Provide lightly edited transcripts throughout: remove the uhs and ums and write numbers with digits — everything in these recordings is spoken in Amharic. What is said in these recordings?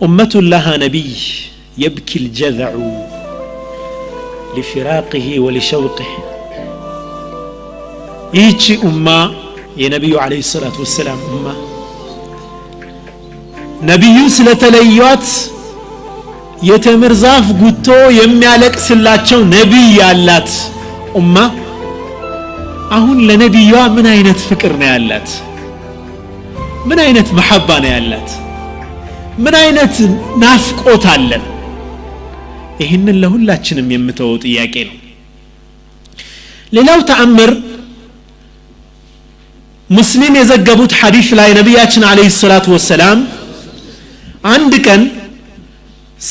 أمة لها نبي يبكي الجذع لفراقه ولشوقه يجي أمة يا نبي عليه الصلاة والسلام أمة نبي سلتليات يتمر زاف قطو يميالك سلاتشو نبي يالات أمة أهون لنبيوا من أين تفكرنا يالات من أين محبانا يالات من أين نافقوت علن إهن الله لا تشنم يمتوت إياكين للاو تأمر مسلم يزقبوت حديث لا نبياتنا عليه الصلاة والسلام عندكن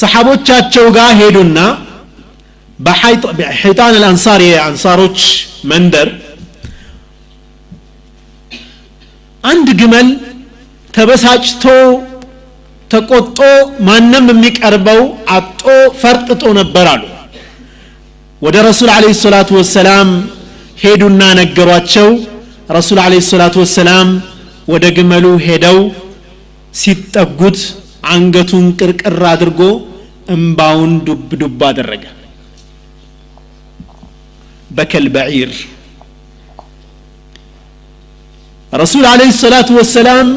صحابوت تشاتشو غا هيدونا بحيطان الأنصار أنصاروش مندر عند جمل تبساجتو تقطو ማንም የሚቀርበው አጥቶ ፈርጥጦ ነበራሉ ወደ ረሱል አለይሂ ሰላቱ ወሰለም ሄዱና ነገሯቸው ረሱል አለይሂ ሰላቱ ወሰለም ወደ ግመሉ ሄደው ሲጠጉት አንገቱን ቅርቅር አድርጎ እንባውን ዱብ ዱብ አደረገ በከል በዒር ረሱል አለይሂ ሰላቱ ወሰለም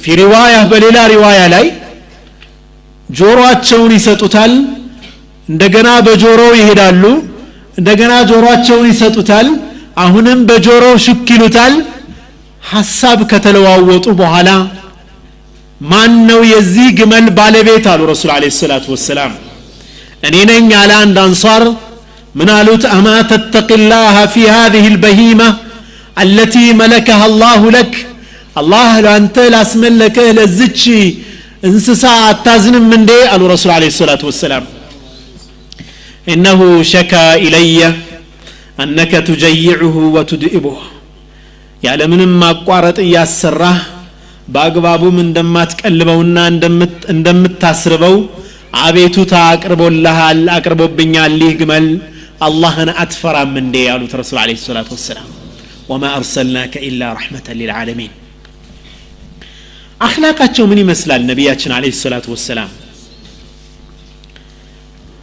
في روايه በሌላ ሪዋያ ላይ ጆሮአቸውን ይሰጡታል እንደገና በጆሮው ይሄዳሉ እንደገና ጆሮአቸውን ይሰጡታል አሁንም በጆሮው ሽክሉታል ሐሳብ ከተለዋወጡ በኋላ ማን ነው የዚህ ግመል ባለቤት አሉ ረሱል አለይሂ ሰላቱ ወሰለም እኔ ነኝ አለ አንድ አንሷር ምን አሉት አማ ተተቂላህ في هذه البهيمه التي ملكها الله لك الله لانت لاسملك لزچ እንስሳ አታዝንም እንዴ አሉ ረሱል አለይሂ ሰላቱ ወሰለም انه شكا الي انك تجيعه وتدئبه ያለምንም ማቋረጥ ያሰራህ በአግባቡም እንደማትቀልበውና እንደምታስርበው አቤቱታ አቅርቦልሃል አቅርቦብኛል ይግመል አላህን አትፈራም እንዴ ያሉት ረሱል አለይሂ ሰላቱ ወሰለም وما ارسلناك الا رحمه للعالمين አኽላቃቸው ምን ይመስላል ነብያችን አለይሂ ሰላቱ ወሰለም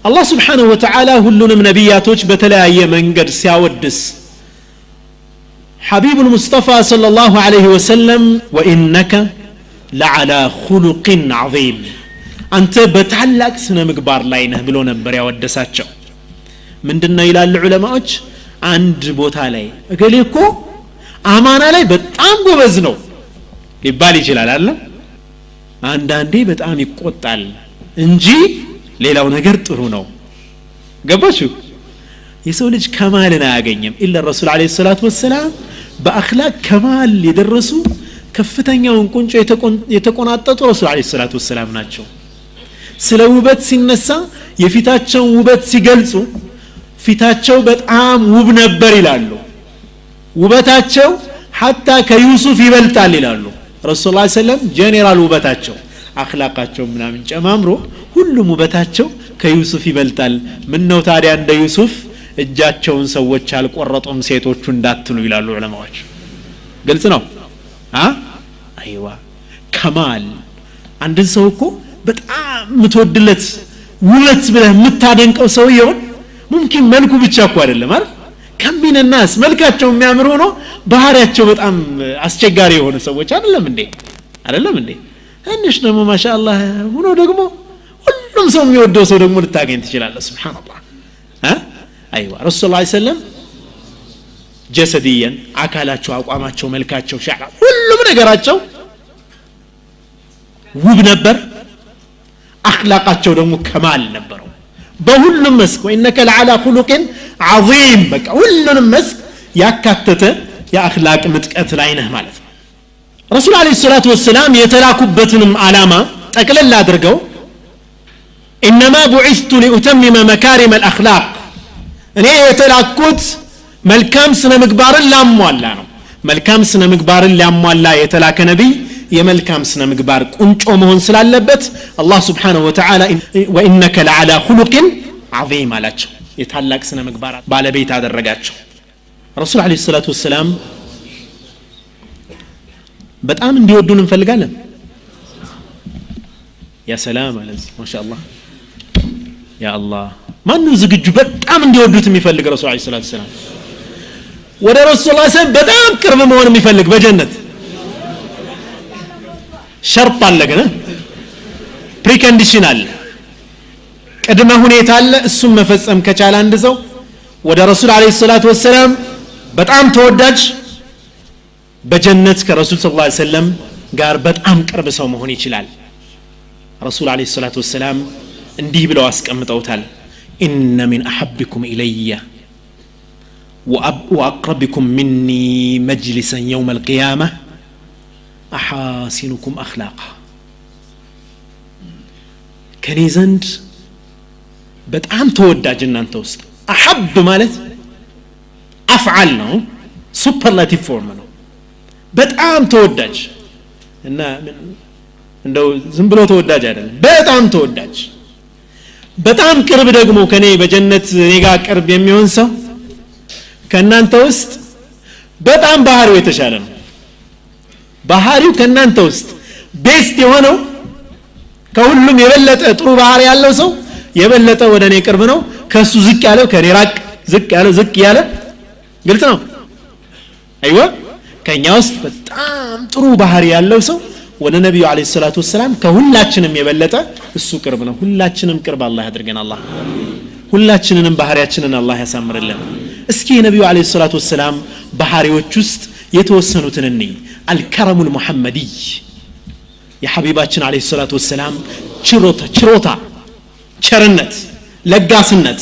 አላህ Subhanahu Wa Ta'ala ሁሉንም ነብያቶች በተለያየ መንገድ ሲያወድስ حبيب المصطفى صلى الله عليه وسلم وانك لعلى خلق عظيم አንተ በታላቅ ስነ ምግባር ላይ ነህ ብሎ ነበር ያወደሳቸው ምንድነው ይላል ዑለማዎች አንድ ቦታ ላይ እገሌ እኮ አማና ላይ በጣም ጎበዝ ነው ሊባል ይችላል አይደል አንዳንዴ በጣም ይቆጣል እንጂ ሌላው ነገር ጥሩ ነው ገባችሁ የሰው ልጅ ከማልን አያገኝም ኢላ ረሱል አለይሂ ሰላቱ ወሰለም በአኽላቅ ከማል የደረሱ ከፍተኛውን ቁንጮ የተቆናጠጡ ረሱል አለይሂ ሰላቱ ወሰለም ናቸው ስለ ውበት ሲነሳ የፊታቸው ውበት ሲገልጹ ፊታቸው በጣም ውብ ነበር ይላሉ ውበታቸው hatta ከዩሱፍ ይበልጣል ይላሉ ረሱል ሰለላሁ ዐለይሂ ወሰለም ጄኔራል ውበታቸው አኽላቃቸው ምናምን ጨማምሮ ሁሉም ውበታቸው ከዩሱፍ ይበልጣል ምን ነው ታዲያ እንደ ዩሱፍ እጃቸውን ሰዎች አልቆረጡም ሴቶቹ እንዳትሉ ይላሉ ዑለማዎች ግልጽ ነው አይዋ ከማል አንድን ሰው እኮ በጣም ምትወድለት ውበት ብለህ የምታደንቀው ሰው ይሆን ሙምኪን መልኩ ብቻ እኮ አይደለም አይደል ከሚነ الناس መልካቸው የሚያምር ሆኖ ባህሪያቸው በጣም አስቸጋሪ የሆነ ሰዎች አይደለም እንዴ እንሽ ደግሞ ማሻአላህ ሆኖ ደግሞ ሁሉም ሰው የሚወደው ሰው ደግሞ ልታገኝ ትችላለህ ሱብሃንአላህ አይዋ ረሱል ሰለላሁ ዐለይሂ ወሰለም ጀሰዲያን አካላቸው አቋማቸው መልካቸው ሻዕራ ሁሉም ነገራቸው ውብ ነበር አኽላቃቸው ደግሞ ከማል ነበረው በሁሉም መስክ ወኢነከ ለዓላ ኹሉቅን عظيم በቃ ሁሉንም መስክ ያካተተ የአኽላቅ ምጥቀት ላይ ነህ ማለት ነው ረሱል አለይሂ ሰላቱ ወሰለም የተላኩበትንም ዓላማ ጠቅለል አድርገው انما بعثت لاتمم مكارم الاخلاق እኔ የተላኩት መልካም ስነ ምግባርን ላሟላ ነው መልካም ስነ ምግባርን ሊያሟላ የተላከ ነብይ የመልካም ስነ ምግባር ቁንጮ መሆን ስላለበት አላህ Subhanahu Wa Ta'ala وانك لعلى خلق عظيم አላቸው የታላቅ ስነ ምግባር ባለቤት አደረጋቸው ረሱል አለይሂ ሰላቱ ወሰለም በጣም እንዲወዱን እንፈልጋለን ያ ሰላም አለዚ ማሻአላህ ያ አላህ ማን ዝግጁ በጣም እንዲወዱት የሚፈልግ ረሱል አለይሂ ሰላቱ ሰላም ወደ ረሱል ሰለላሁ ዐለይሂ ወሰለም በጣም ቅርብ መሆን የሚፈልግ በጀነት ሸርጥ አለ ግን ፕሪኮንዲሽን አለ ቅድመ ሁኔታ አለ እሱም መፈጸም ከቻለ አንድ ሰው ወደ ረሱል አለይሂ ሰላቱ ወሰለም በጣም ተወዳጅ በጀነት ከረሱል ሰለላሁ ዐለይሂ ወሰለም ጋር በጣም ቅርብ ሰው መሆን ይችላል ረሱል አለይሂ ሰላቱ ወሰለም እንዲህ ብለው አስቀምጠውታል ኢነ ሚን አሐብኩም ኢለየ ወአቅረብኩም ሚኒ መጅሊሰን የውም አልቂያማ አሐሲኑኩም አኽላቃ ከኔ ዘንድ በጣም ተወዳጅ እናንተ ውስጥ አሐብ ማለት አፍዓል ነው ሱፐርላቲቭ ፎርም ነው በጣም ተወዳጅ እና እንደው ዝም ብሎ ተወዳጅ አይደለም በጣም ተወዳጅ በጣም ቅርብ ደግሞ ከኔ በጀነት እኔ ጋር ቅርብ የሚሆን ሰው ከናንተ ውስጥ በጣም ባህሪው የተሻለ ነው ባህሪው ከናንተ ውስጥ ቤስት የሆነው ከሁሉም የበለጠ ጥሩ ባህሪ ያለው ሰው የበለጠ ወደኔ ቅርብ ነው ከሱ ዝቅ ያለው ከኔ ራቅ ዝቅ ያለው ዝቅ ያለ ግልጽ ነው አይዋ ከኛ ውስጥ በጣም ጥሩ ባህሪ ያለው ሰው ወደ ነብዩ አለይሂ ሰላቱ ወሰለም ከሁላችንም የበለጠ እሱ ቅርብ ነው ሁላችንም ቅርብ አላህ ያድርገን አላህ ሁላችንንም ባህሪያችንን አላህ ያሳምርልን እስኪ ነብዩ አለይሂ ሰላቱ ወሰለም ባህሪዎች ውስጥ የተወሰኑትን እንይ አልከረሙል ሙሐመዲ የሐቢባችን አለይሂ ሰላቱ ወሰለም ችሮታ ቸርነት ለጋስነት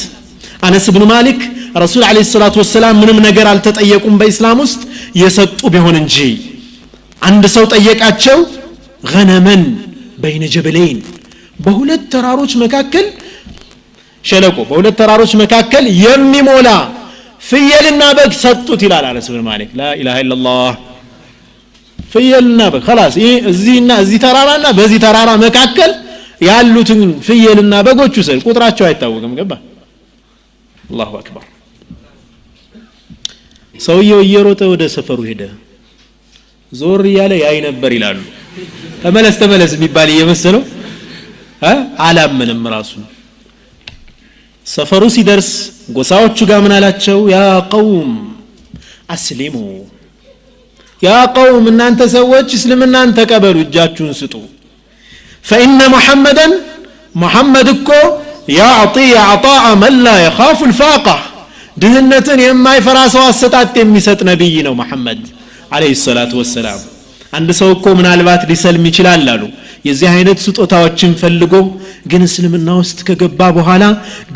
አነስ ኢብኑ ማሊክ ረሱል አለይሂ ሰላቱ ወሰለም ምንም ነገር አልተጠየቁም በእስላም ውስጥ የሰጡ ቢሆን እንጂ አንድ ሰው ጠየቃቸው ገነመን በይነ ጀበለይን በሁለት ተራሮች መካከል ሸለቆ በሁለት ተራሮች መካከል የሚሞላ ፍየልና በግ ሰጡት ይላል አነስ ኢብኑ ማሊክ ላ ኢላሃ ኢላላህ ፍየልና በግ خلاص እዚህና እዚህ ተራራና በዚህ ተራራ መካከል ያሉትን ፍየልና በጎቹ ሰል ቁጥራቸው አይታወቅም ገባ አላሁ አክበር ሰውየው እየሮጠ ወደ ሰፈሩ ሄደ ዞር ያለ ያይ ነበር ይላሉ ተመለስ የሚባል እየመሰለው አላምንም ራሱ ሰፈሩ ሲደርስ ጎሳዎቹ ጋር ምን አላቸው ያ ቀውም አስሊሙ ያ ቀውም እናንተ ሰዎች እስልምናን ተቀበሉ እጃችሁን ስጡ فإن محمد እኮ يعطي عطاء من لا يخاف الفاقة ድህነትን የማይፈራ ሰው አሰጣጥ የሚሰጥ ነብይ ነው መሐመድ አለይሂ ሰላቱ ወሰለም አንድ ሰው እኮ ምናልባት ሊሰልም ይችላል አሉ የዚህ አይነት ስጦታዎችን ፈልጎ ግን እስልምና ውስጥ ከገባ በኋላ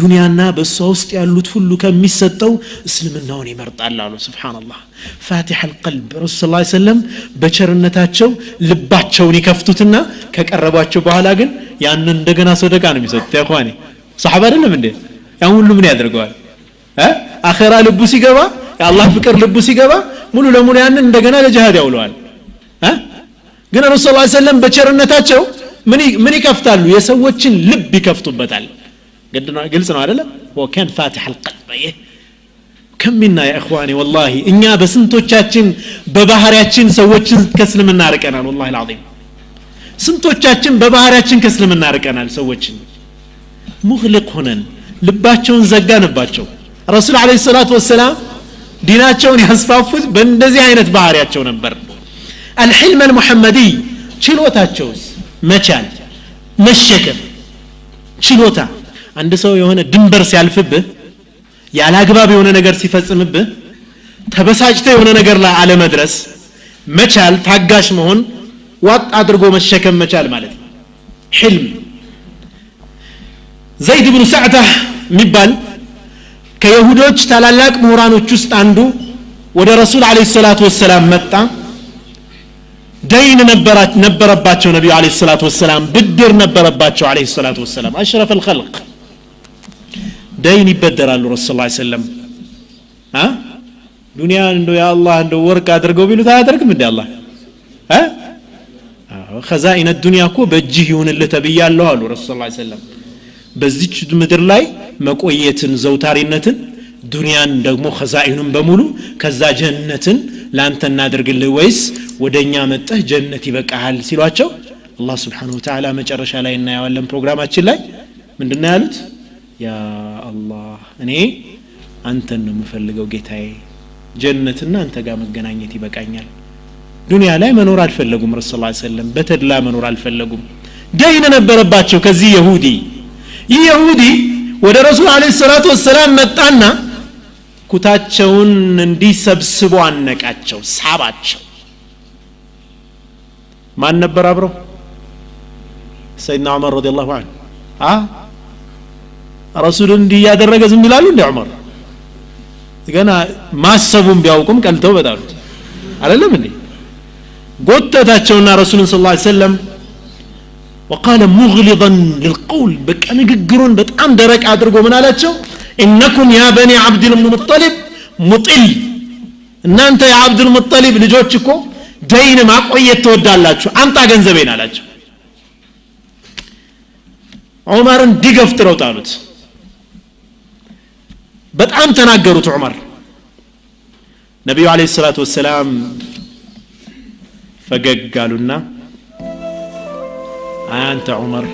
ዱንያና በሷ ውስጥ ያሉት ሁሉ ከሚሰጠው እስልምናውን ይመርጣል አሉ ሱብሃንአላህ ፋቲህ القلب ረሱል ሰለላሁ ዐለይሂ ወሰለም በቸርነታቸው ልባቸውን ይከፍቱትና ከቀረባቸው በኋላ ግን ያን እንደገና ሰደቃ ነው የሚሰጡት ያኳኒ ሱሐባ አይደለም እንዴ ያን ሁሉ ምን ያደርገዋል አኺራ ልቡ ሲገባ የአላህ ፍቅር ልቡ ሲገባ ሙሉ ለሙሉ ያን እንደገና ለጂሃድ ያውለዋል ግን ረሱል ሰለላሁ ዐለይሂ ወሰለም በቸርነታቸው ምን ይከፍታሉ የሰዎችን ልብ ይከፍቱበታል ግልጽ ነው አይደለም ወከን ፋቲህ القلب ከሚና ያ اخواني والله እኛ በስንቶቻችን በባህሪያችን ሰዎችን ከእስልምና አርቀናል والله العظيم ስንቶቻችን በባህሪያችን ከእስልምና አርቀናል ሰዎችን ሙግሊቅ ሆነን ልባቸውን ዘጋንባቸው ረሱል አለይሂ ሰላቱ ወሰለም ዲናቸውን ያስፋፉት በእንደዚህ አይነት ባህሪያቸው ነበር الحلم المحمدي ችሎታቸውስ መቻል መሸከም ችሎታ አንድ ሰው የሆነ ድንበር ሲያልፍብህ ያላግባብ የሆነ ነገር ሲፈጽምብህ ተበሳጭተ የሆነ ነገር ላይ አለ መድረስ መቻል ታጋሽ መሆን ዋጥ አድርጎ መሸከም መቻል ማለት ነው حلم ዘይድ ኢብኑ ሰዕዳ የሚባል ከይሁዶች ታላላቅ ምሁራኖች ውስጥ አንዱ ወደ ረሱል አለይሂ ሰላቱ ወሰለም መጣ ደይን ነበረባቸው ነብዩ አለይሂ ሰላቱ ወሰለም ብድር ነበረባቸው አለይሂ ሰላቱ ወሰለም አሽረፍ الخلق ደይን ይበደራሉ ረሱል ሰለላሁ ዐለይሂ ወሰለም ዱንያን እንደው ያ አላህ እንደው ወርቅ አድርገው ቢሉት አያደርግም እንዴ አላህ خزائن الدنيا እኮ በእጅህ ይሁንልህ ተብያለሁ አሉ ረሱል ሰለላሁ ዐለይሂ ወሰለም በዚች ምድር ላይ መቆየትን ዘውታሪነትን ዱንያን ደግሞ خزائኑን በሙሉ ከዛ ጀነትን ላንተ እናደርግልህ ወይስ ወደኛ መጣህ ጀነት ይበቃሃል ሲሏቸው አላህ Subhanahu Wa Ta'ala መጨረሻ ላይ እናያለን ፕሮግራማችን ላይ ምንድነው ያሉት ያ አላህ እኔ አንተን ነው የምፈልገው ጌታዬ ጀነትና አንተ ጋር መገናኘት ይበቃኛል ዱንያ ላይ መኖር አልፈለጉም ረሱል ሰለላሁ ዐለይሂ ወሰለም በተድላ መኖር አልፈለጉም ደይን ነበረባቸው ከዚህ ይሁዲ ወደ ረሱል ዐለይሂ ሰላቱ ወሰለም መጣና ኩታቸውን እንዲሰብስቡ አነቃቸው ሳባቸው ማን ነበር አብረው ሰይድና ዑመር ረዲየላሁ ዐንሁ ረሱል እንዲህ ያደረገ ዝም ይላሉ እንደ ዑመር ገና ማሰቡን ቢያውቁም ቀልተው በጣሉት አይደለም እንዴ ጎተታቸውና ረሱልን ሰለላሁ ዐለይሂ ወሰለም وقال مغلظا للقول بقى ንግግሩን በጣም ደረቅ አድርጎ ምን አላቸው انكم يا بني عبد المطلب مطل እናንተ የአብድ المطلب ልጆች እኮ ደይን ማቆየት ተወዳላችሁ አንተ ገንዘቤን አላቸው ዑመርን ዲገፍትረው ጣሉት በጣም ተናገሩት ዑመር ነብዩ አለይሂ ሰላቱ ወሰለም ፈገግጋሉና አንተ ዑመር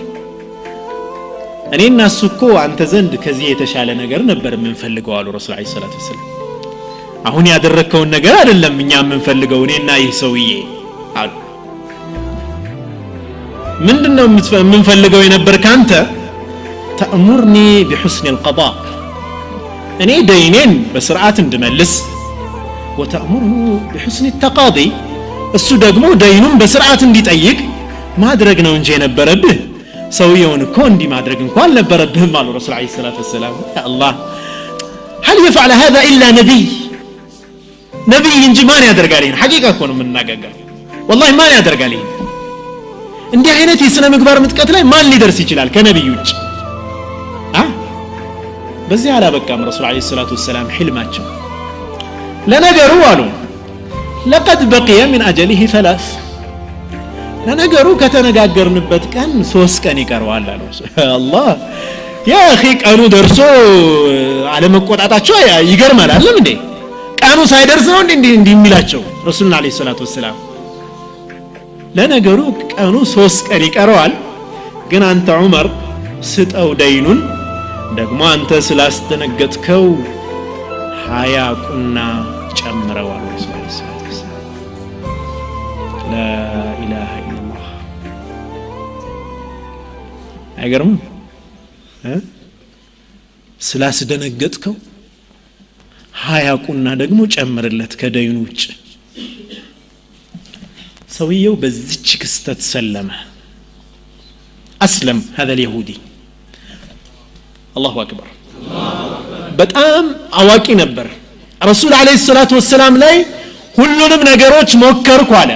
እኔና እሱ እኮ አንተ ዘንድ ከዚህ የተሻለ ነገር ነበር የምንፈልገው አሉ ረሱል አለይሂ ሰላቱ ወሰለም አሁን ያደረከውን ነገር አይደለም እኛ የምንፈልገው እኔና ይህ ሰውዬ አሉ ምንድነው የምንፈልገው የነበር ካንተ ተእሙርኒ بحسن القضاء እኔ ደይኔን በስርዓት እንድመልስ وتأمره بحسن التقاضي እሱ ደግሞ ደይኑን በስርዓት እንዲጠይቅ ማድረግ ነው እንጂ የነበረብህ ሰውየውን እኮ እንዲ ማድረግ እንኳን አልነበረብህም አሉ ረሱል አለይሂ ሰላቱ ወሰለም ያ አላህ هل يفعل هذا الا ነብይ እንጂ ማን ያደርጋል ይሄን ሐቂቃ እኮ ነው የምናገገው والله ማን ያደርጋል ይሄን እንዲህ አይነት የሥነ ምግባር ምጥቀት ላይ ማን ሊደርስ ይችላል ከነብዩ ውጭ በዚህ አላበቃም ረሱል አለይሂ ሰላቱ ወሰለም ህልማቸው ለነገሩ አሉ لقد بقي من اجله 3 ለነገሩ ከተነጋገርንበት ቀን 3 ቀን ይቀርዋል አሉ አላህ ያ اخي ቀኑ ደርሶ አለመቆጣጣቸው ይገርማል አይደል እንዴ ቀኑ ሳይደርስ ነው እንዴ የሚላቸው ረሱል አለይሂ ሰላቱ ወሰለም ለነገሩ ቀኑ 3 ቀን ይቀርዋል ግን አንተ ዑመር ስጠው ደይኑን ደግሞ አንተ ስላስተነገጥከው 20 ቁና ጨምረዋል ረሱል አለይሂ ሰላቱ ወሰለም ላ ኢላሃ ኢላላህ አይገርም ስላስደነገጥከው 20 ቁና ደግሞ ጨምርለት ከደይኑ ውጭ ሰውየው በዚች ክስተት ሰለመ أسلم هذا اليهودي الله أكبر በጣም አዋቂ ነበር ረሱል አለይሂ ሰላቱ ወሰለም ላይ ሁሉንም ነገሮች ሞከርኩ አለ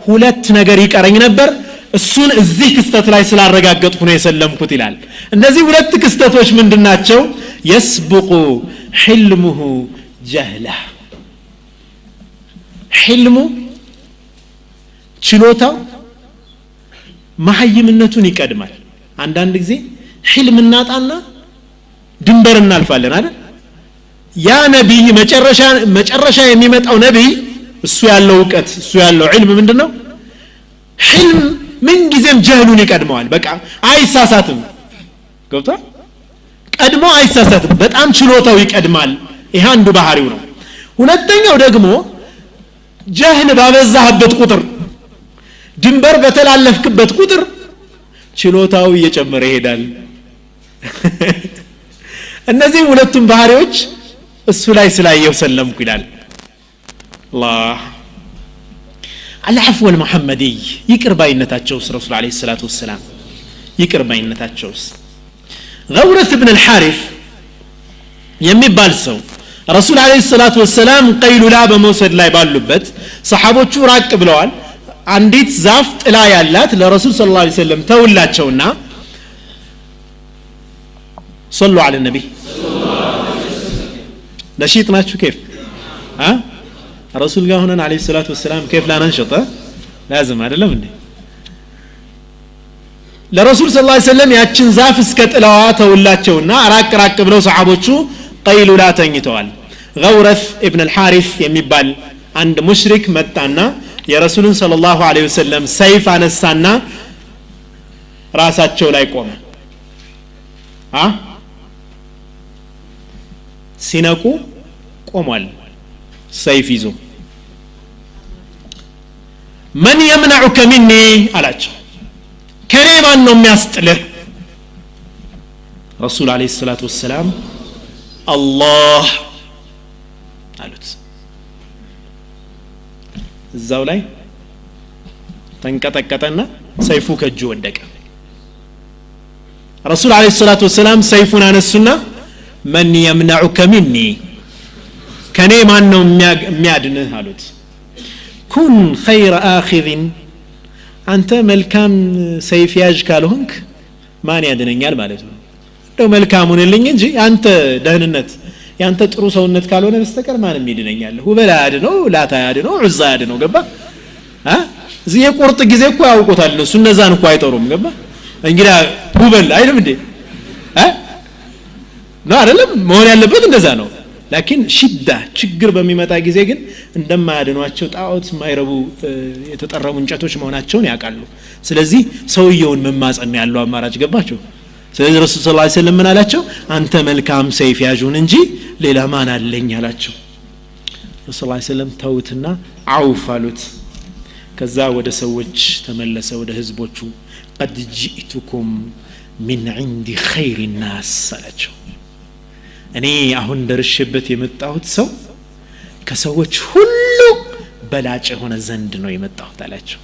ሁለት ነገር ይቀረኝ ነበር እሱን እዚህ ክስተት ላይ ስላረጋገጥኩ ነው የሰለምኩት ይላል እነዚህ ሁለት ክስተቶች ምንድናቸው يسبق حلمه جهله حلሙ ችሎታው ማህይምነቱን ይቀድማል አንዳንድ ጊዜ ህልም እናጣና ድንበር እናልፋለን አይደል ያ ነብይ መጨረሻ የሚመጣው ነብይ እሱ ያለው ዕውቀት እሱ ያለው ዒልም ምንድነው ህልም ምን ጊዜም ጀህሉን ይቀድመዋል በቃ አይሳሳትም ገብታ ቀድሞ አይሳሳትም በጣም ችሎታው ይቀድማል ይሄ አንዱ ባህሪው ነው ሁለተኛው ደግሞ ጀህል ባበዛህበት ቁጥር ድንበር በተላለፍክበት ቁጥር ችሎታው እየጨመረ ይሄዳል እነዚህ ሁለቱም ባህሪዎች እሱ ላይ ስላየው ሰለምኩ ይላል አላህ العفو المحمدي يقر باينتاچو رسول عليه الصلاه والسلام يقر باينتاچو غورث ابن الحارث የሚባል ሰው ረሱል አለይሂ ሰላቱ ወሰለም ቀይሉላ በመውሰድ ላይ ባሉበት ሰሃቦቹ ራቅ ብለዋል አንዲት ዛፍ ጥላ ያላት ለረሱል ሰለላሁ ዐለይሂ ወሰለም ተውላቸውና صلوا على النبي نشيط ናችሁ كيف رسول ጋር ሆነን عليه الصلاه والسلام كيف لا ننشط لازم አይደለም እንዴ ለረሱል ሰለላሁ ዐለይሂ ወሰለም ያችን ዛፍ እስከ ጥላዋ ተውላቸውና ራቅ ብለው ሰሃቦቹ ቀይሉላ ተኝተዋል غورث ابن الحارث የሚባል አንድ ሙሽሪክ መጣና የረሱልን ሰለላሁ ዐለይሂ ወሰለም ሰይፍ አነሳና ራሳቸው ላይ ቆመ ሲነቁ ቆሟል ሰይፍ ይዞ من يمنعك مني አላቸው ከኔ ማን ነው የሚያስጥልህ ረሱል አለይሂ ሰላቱ ወሰለም አላህ አሉት እዛው ላይ ተንቀጠቀጠና ሰይፉ ከእጁ ወደቀ ረሱል አለይሂ ሰላቱ ወሰለም ሰይፉን አነሱና من يمنعك مني ከኔ ማን ነው የሚያድንህ አሉት ኩን خير آخذ አንተ መልካም ሰይፍ ያዥ ካልሆንክ ማን ያድነኛል ማለት ነው እንደው መልካሙን ልኝ እንጂ አንተ ደህንነት ያንተ ጥሩ ሰውነት ካልሆነ በስተቀር ማንም ይድነኛል ሁበላ ያድነው ላታ ያድነው ዑዛ ያድነው ገባ እዚህ የቁርጥ ጊዜ እኮ ያውቁታል እነሱ እነዛን እኮ አይጠሩም ገባ እንግዲህ ሁበል አይደለም እንዴ ነው አይደለም መሆን ያለበት እንደዛ ነው لكن ሽዳ ችግር በሚመጣ ጊዜ ግን እንደማያድኗቸው ጣዖት ማይረቡ የተጠረሙ እንጨቶች መሆናቸውን ያውቃሉ ስለዚህ ሰውየውን መማጸን ያለው አማራጭ ገባቸው ስለዚህ ረሱል ሰለላሁ ዐለይሂ ወሰለም ምን አላቸው አንተ መልካም ሰይፍ ያዡን እንጂ ሌላ ማን አለኝ አላቸው ረሱል ሰለላሁ ዐለይሂ ወሰለም ተውትና አውፍ አሉት ከዛ ወደ ሰዎች ተመለሰ ወደ ህዝቦቹ قد جئتكم من عند خير الناس አላቸው እኔ አሁን ደርሼበት የመጣሁት ሰው ከሰዎች ሁሉ በላጭ ሆነ ዘንድ ነው የመጣሁት አላቸው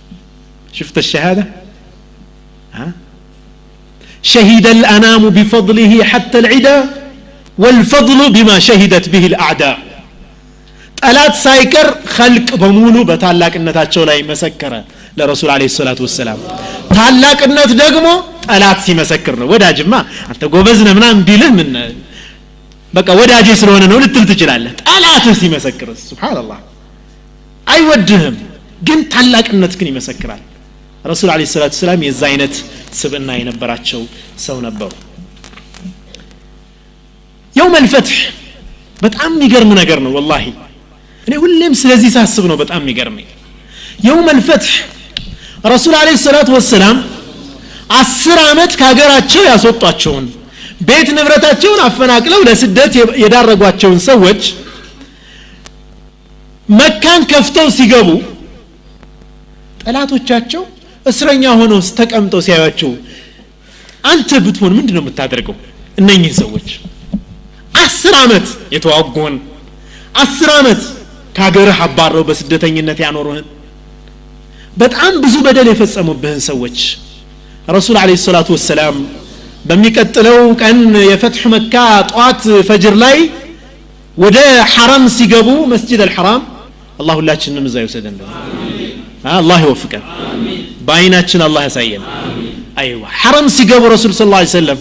شفت الشهاده شهد الانام بفضله حتى العدا والفضل بما شهدت به الاعداء ጠላት ሳይቀር خلق በሙሉ በታላቅነታቸው ላይ መሰከረ ለረሱል አለይሂ ሰላቱ ወሰለም ታላቅነት ደግሞ ጠላት ሲመሰክር ነው ወዳጅማ አንተ ጎበዝ ነህ ምናምን ቢልህ ምን በቃ ወዳጅ ስለሆነ ነው ልትል ትችላለህ ጠላትህ ሲመሰክር ሱብሃንአላህ አይወድህም ግን ታላቅነት ግን ይመሰክራል ረሱል አለይሂ ሰላቱ ወሰለም የዛ አይነት ስብዕና የነበራቸው ሰው ነበሩ يوم الفتح በጣም የሚገርም ነገር ነው والله እኔ ሁሌም ስለዚህ ሳስብ ነው በጣም የሚገርመኝ يوم الفتح ረሱል አለይሂ ሰላቱ ወሰለም 10 አመት ከሀገራቸው ያስወጣቸውን ቤት ንብረታቸውን አፈናቅለው ለስደት የዳረጓቸውን ሰዎች መካን ከፍተው ሲገቡ ጠላቶቻቸው እስረኛ ሆነው ተቀምጠው ሲያዩአቸው አንተ ብትሆን ምንድነው የምታደርገው እነኚህ ሰዎች 10 አመት የተዋጉን 10 አመት ከሀገርህ አባረው በስደተኝነት ያኖሩህን በጣም ብዙ በደል የፈጸሙብህን ሰዎች ረሱል አለይሂ ሰላቱ ወሰለም በሚቀጥለው ቀን የፈትህ መካ ጧት ፈጅር ላይ ወደ ሐረም ሲገቡ መስጂድ አልሐራም አላህ ሁላችንንም እዛ ይወሰደን አሜን አላህ ይወፍቀን አሜን ባይናችን አላህ ያሳየን አሜን አይዋ ሐረም ሲገቡ ረሱል ሰለላሁ ዐለይሂ ወሰለም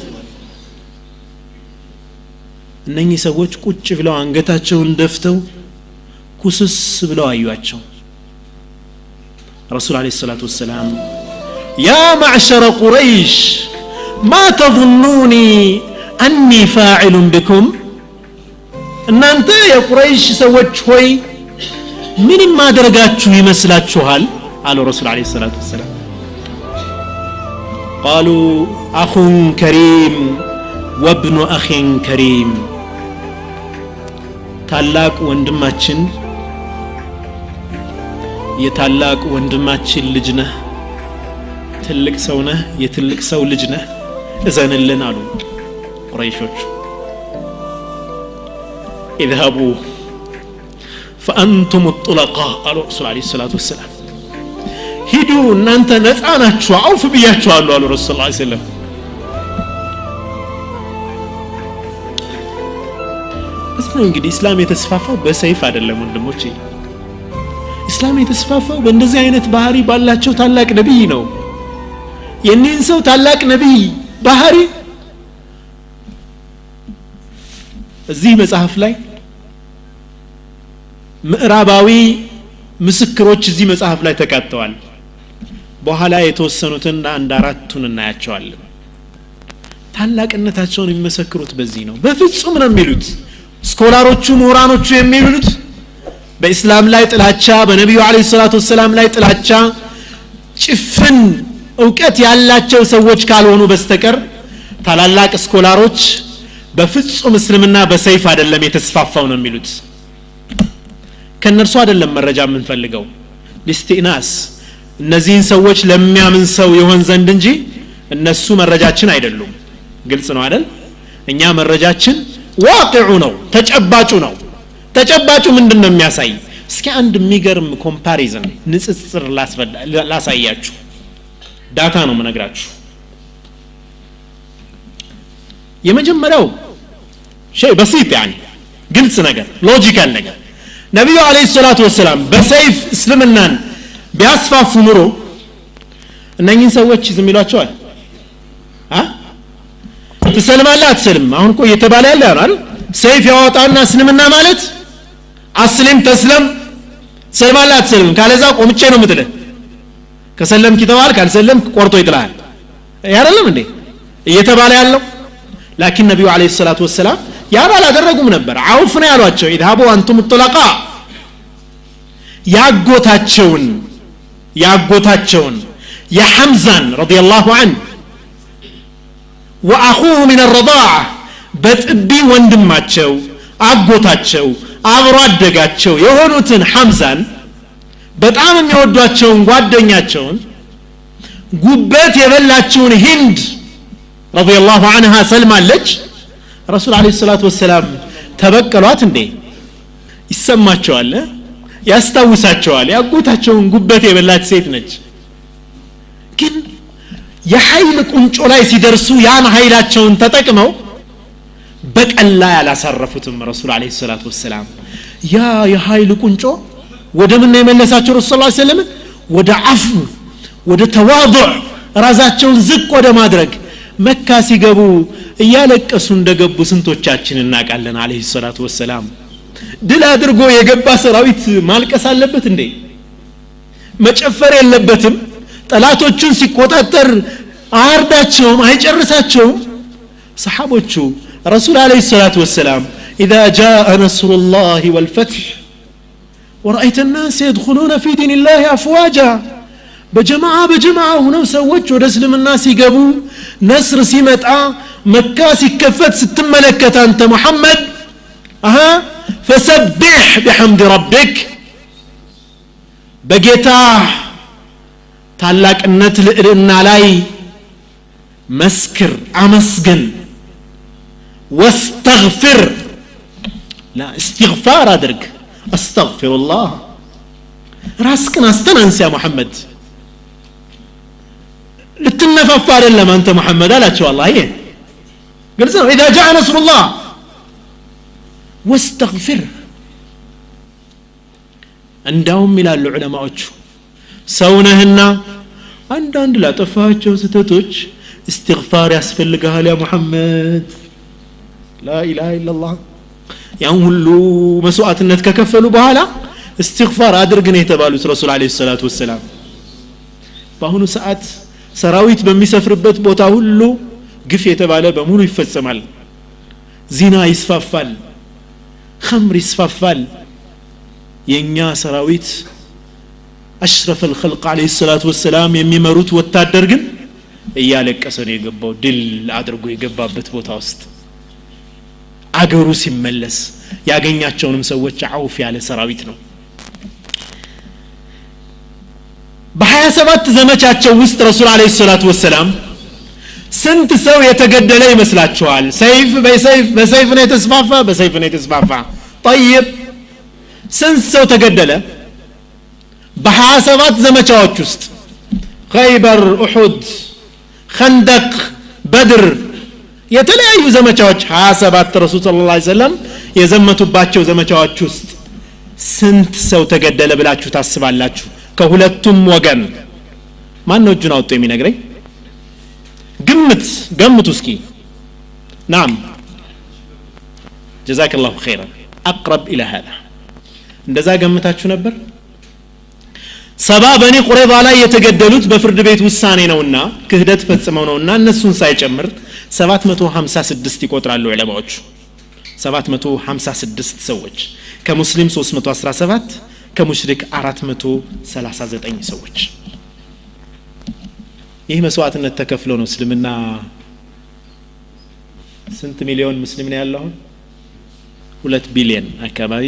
እነኚህ ሰዎች ቁጭ ብለው አንገታቸውን ደፍተው ኩስስ ብለው አዩአቸው ረሱል አለይሂ ሰላቱ ወሰለም ያ ማዕሸረ ቁረይሽ ما تظنوني أني فاعل بكم እናንተ የቁረይሽ ሰዎች ሆይ ምንም ማድረጋችሁ ይመስላችኋል አሉ ረሱል አለይሂ ሰላቱ ወሰለም قالوا أخ كريم وابن أخ كريم ታላቅ ወንድማችን የታላቅ ወንድማችን ልጅ ነህ ትልቅ ሰው ነህ የትልቅ ሰው ልጅ ነህ እዘንልን አሉ ቁረይሾች اذهبوا فأنتم الطلقاء አሉ ረሱል አለይሂ ሰላቱ ወሰለም ሂዱ እናንተ ነፃ ናችሁ አውፍ ብያችኋለሁ አሉ ረሱል ሰለላሁ ዐለይሂ ወሰለም እስላም እንግዲህ እስላም የተስፋፋው በሰይፍ አይደለም ወንድሞቼ እስላም የተስፋፋው በእንደዚህ አይነት ባህሪ ባላቸው ታላቅ ነብይ ነው የነን ሰው ታላቅ ነብይ ባህሪ እዚህ መጽሐፍ ላይ ምዕራባዊ ምስክሮች እዚህ መጽሐፍ ላይ ተካተዋል በኋላ የተወሰኑትን አንድ አራቱን እናያቸዋለን ታላቅነታቸውን የሚመሰክሩት በዚህ ነው በፍጹም ነው የሚሉት ስኮላሮቹ ምሁራኖቹ የሚሉት በእስላም ላይ ጥላቻ በነብዩ አለይሂ ሰላቱ ወሰለም ላይ ጥላቻ ጭፍን እውቀት ያላቸው ሰዎች ካልሆኑ በስተቀር ታላላቅ ስኮላሮች በፍጹም እስልምና በሰይፍ አይደለም የተስፋፋው ነው የሚሉት ከነርሱ አይደለም መረጃ የምንፈልገው ሊስቲናስ እነዚህን ሰዎች ለሚያምን ሰው ይሆን ዘንድ እንጂ እነሱ መረጃችን አይደሉም ግልጽ ነው አይደል እኛ መረጃችን ዋቂዑ ነው ተጨባጩ ምንድነው የሚያሳይ እስኪ አንድ የሚገርም ኮምፓሪዝን ንጽጽር ላሳያችሁ ዳታ ነው መነግራችሁ የመጀመሪያው شيء بسيط يعني ግልጽ ነገር ሎጂካል ነገር ነብዩ አለይሂ ሰላቱ ወሰለም በሰይፍ እስልምናን ቢያስፋፉ ኑሮ እነኚህን ሰዎች ዝም ይሏቸዋል ትሰልማለህ አትሰልም አሁን እኮ እየተባለ ያለ አይደል ሰይፍ ያወጣና እስልምና ማለት አስለም ተስለም ሰልማለህ አትሰልም ካለዛ ቆምጬ ነው የምትልህ ከሰለምክ ይተዋል ካልሰለምክ ቆርጦ ይጥላል ያረለም እንዴ እየተባለ ያለው لكن النبي عليه الصلاه والسلام ያን አላደረጉም ነበር አውፍ ነው ያሏቸው ይذهبوا انتم الطلقاء ያጎታቸውን የሐምዛን رضي الله عنه واخوه من الرضاعه በጥቢ ወንድማቸው አጎታቸው አብሮ አደጋቸው የሆኑትን ሐምዛን በጣም የሚወዷቸውን ጓደኛቸውን ጉበት የበላቸውን ሂንድ رضي الله عنها ሰልማለች ረሱል አለይሂ ሰላቱ ወሰለም ተበቀሏት እንዴ ይሰማቸዋል ያስታውሳቸዋል ያጎታቸውን ጉበት የበላች ሴት ነች ግን የኃይል ቁንጮ ላይ ሲደርሱ ያን ኃይላቸውን ተጠቅመው በቀላ ያላሳረፉትም ረሱል አለይሂ ሰላቱ ወሰለም ያ የኃይል ቁንጮ ወደ ምን የመለሳቸው ረሱል ሰለላሁ ዐለይሂ ወሰለም ወደ አፍ ወደ ተዋዱዕ ራሳቸውን ዝቅ ወደ ማድረግ መካ ሲገቡ እያለቀሱ እንደገቡ ስንቶቻችን እናቃለን አለይሂ ሰላቱ ወሰለም ድል አድርጎ የገባ ሰራዊት ማልቀስ አለበት እንዴ መጨፈር የለበትም ጠላቶቹን ሲቆጣጠር አርዳቸውም አይጨርሳቸውም ሰሃቦቹ ረሱል አለይሂ ሰላቱ ወሰለም اذا جاء نصر الله والفتح ورأيت الناس يدخلون في دين الله افواجا በጀማዓ ሆነው ሰዎች ወደ እስልምና ሲገቡ ነስር ሲመጣ መካ ሲከፈት ስትመለከት አንተ ሙሐመድ فسبح بحمد ربك በጌታ ታላቅነት ልዕልና ላይ መስክር አመስግን واستغفر لا استغفار አድርግ استغفر الله ራስክን አስተናንስ ያ ሙሐመድ ልትነፋፋ አይደለም አንተ ሙሐመድ አላቸው አላህ ይሄ ግልጽ ነው اذا جاء نصر الله واستغفر እንዳውም ይላሉ ዑለማዎቹ ሰውነህና አንዳንድ ላጠፋቸው ስተቶች استغفار ያስፈልጋል ያ ሙሐመድ لا اله الا الله ያን ሁሉ መስዋዕትነት ከከፈሉ በኋላ استغفار አድርግ ነው የተባሉት ረሱል አለይሂ ሰላቱ ወሰለም በአሁኑ ሰዓት ሰራዊት በሚሰፍርበት ቦታ ሁሉ ግፍ የተባለ በሙሉ ይፈጸማል ዚና ይስፋፋል خمر ይስፋፋል የኛ ሰራዊት አሽረፈ الخلق عليه الصلاه والسلام የሚመሩት ወታደር ግን እያለቀሰ ነው የገባው ድል አድርጎ የገባበት ቦታ ውስጥ አገሩ ሲመለስ ያገኛቸውንም ሰዎች አውፍ ያለ ሰራዊት ነው በ27 ዘመቻቸው ውስጥ ረሱል አለይሂ ሰላቱ ወሰለም ስንት ሰው የተገደለ ይመስላችኋል በሰይፍ ነው የተስፋፋ طيب ስንት ሰው ተገደለ በ27 ዘመቻዎች ውስጥ ኸይበር ኡሁድ خندق በድር የተለያዩ ዘመቻዎች 27 ረሱል ሰለላሁ ዐለይሂ ወሰለም የዘመቱባቸው ዘመቻዎች ውስጥ ስንት ሰው ተገደለ ብላችሁ ታስባላችሁ ከሁለቱም ወገን ማን ነው እጁን አውጥቶ የሚነግረኝ ገምቱ እስኪ نعم جزاك الله خيرا اقرب الى هذا እንደዛ ገምታችሁ ነበር ሰባ በኒ ቁረይዛ ላይ የተገደሉት በፍርድ ቤት ውሳኔ ነውና ክህደት ፈጽመው ነውና እነሱን ሳይጨምር 756 ይቆጥራሉ ዑለማዎቹ 756 ሰዎች ከሙስሊም 317 ከሙሽሪክ 439 ሰዎች ይህ መስዋዕትነት ተከፍሎ ነው እስልምና ስንት ሚሊዮን ሙስሊም ነው ያለው 2 ቢሊዮን አካባቢ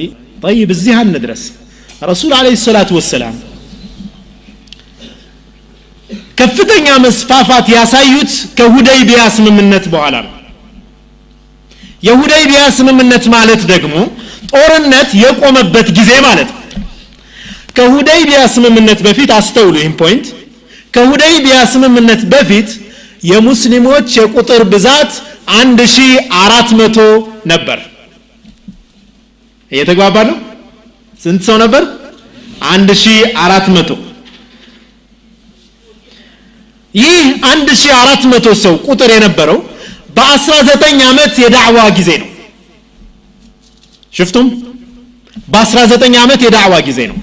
طيب እዚህ አንድረስ ረሱል አለይሂ ሰላቱ ወሰለም ከፍተኛ መስፋፋት ያሳዩት ከሁደይቢያ ስምምነት በኋላ ነው የሁደይቢያ ስምምነት ማለት ደግሞ ጦርነት የቆመበት ጊዜ ማለት ነው ከሁደይቢያ ስምምነት በፊት አስተውሉ ይህን ፖይንት ከሁደይቢያ ስምምነት በፊት የሙስሊሞች የቁጥር ብዛት 1400 ነበር እየተግባባ ነው ስንት ሰው ነበር 1400 ይህ 1400 ሰው ቁጥር የነበረው በ19 ዓመት የዳዕዋ ጊዜ ነው شفتم በ19 ዓመት የዳዕዋ ጊዜ ነው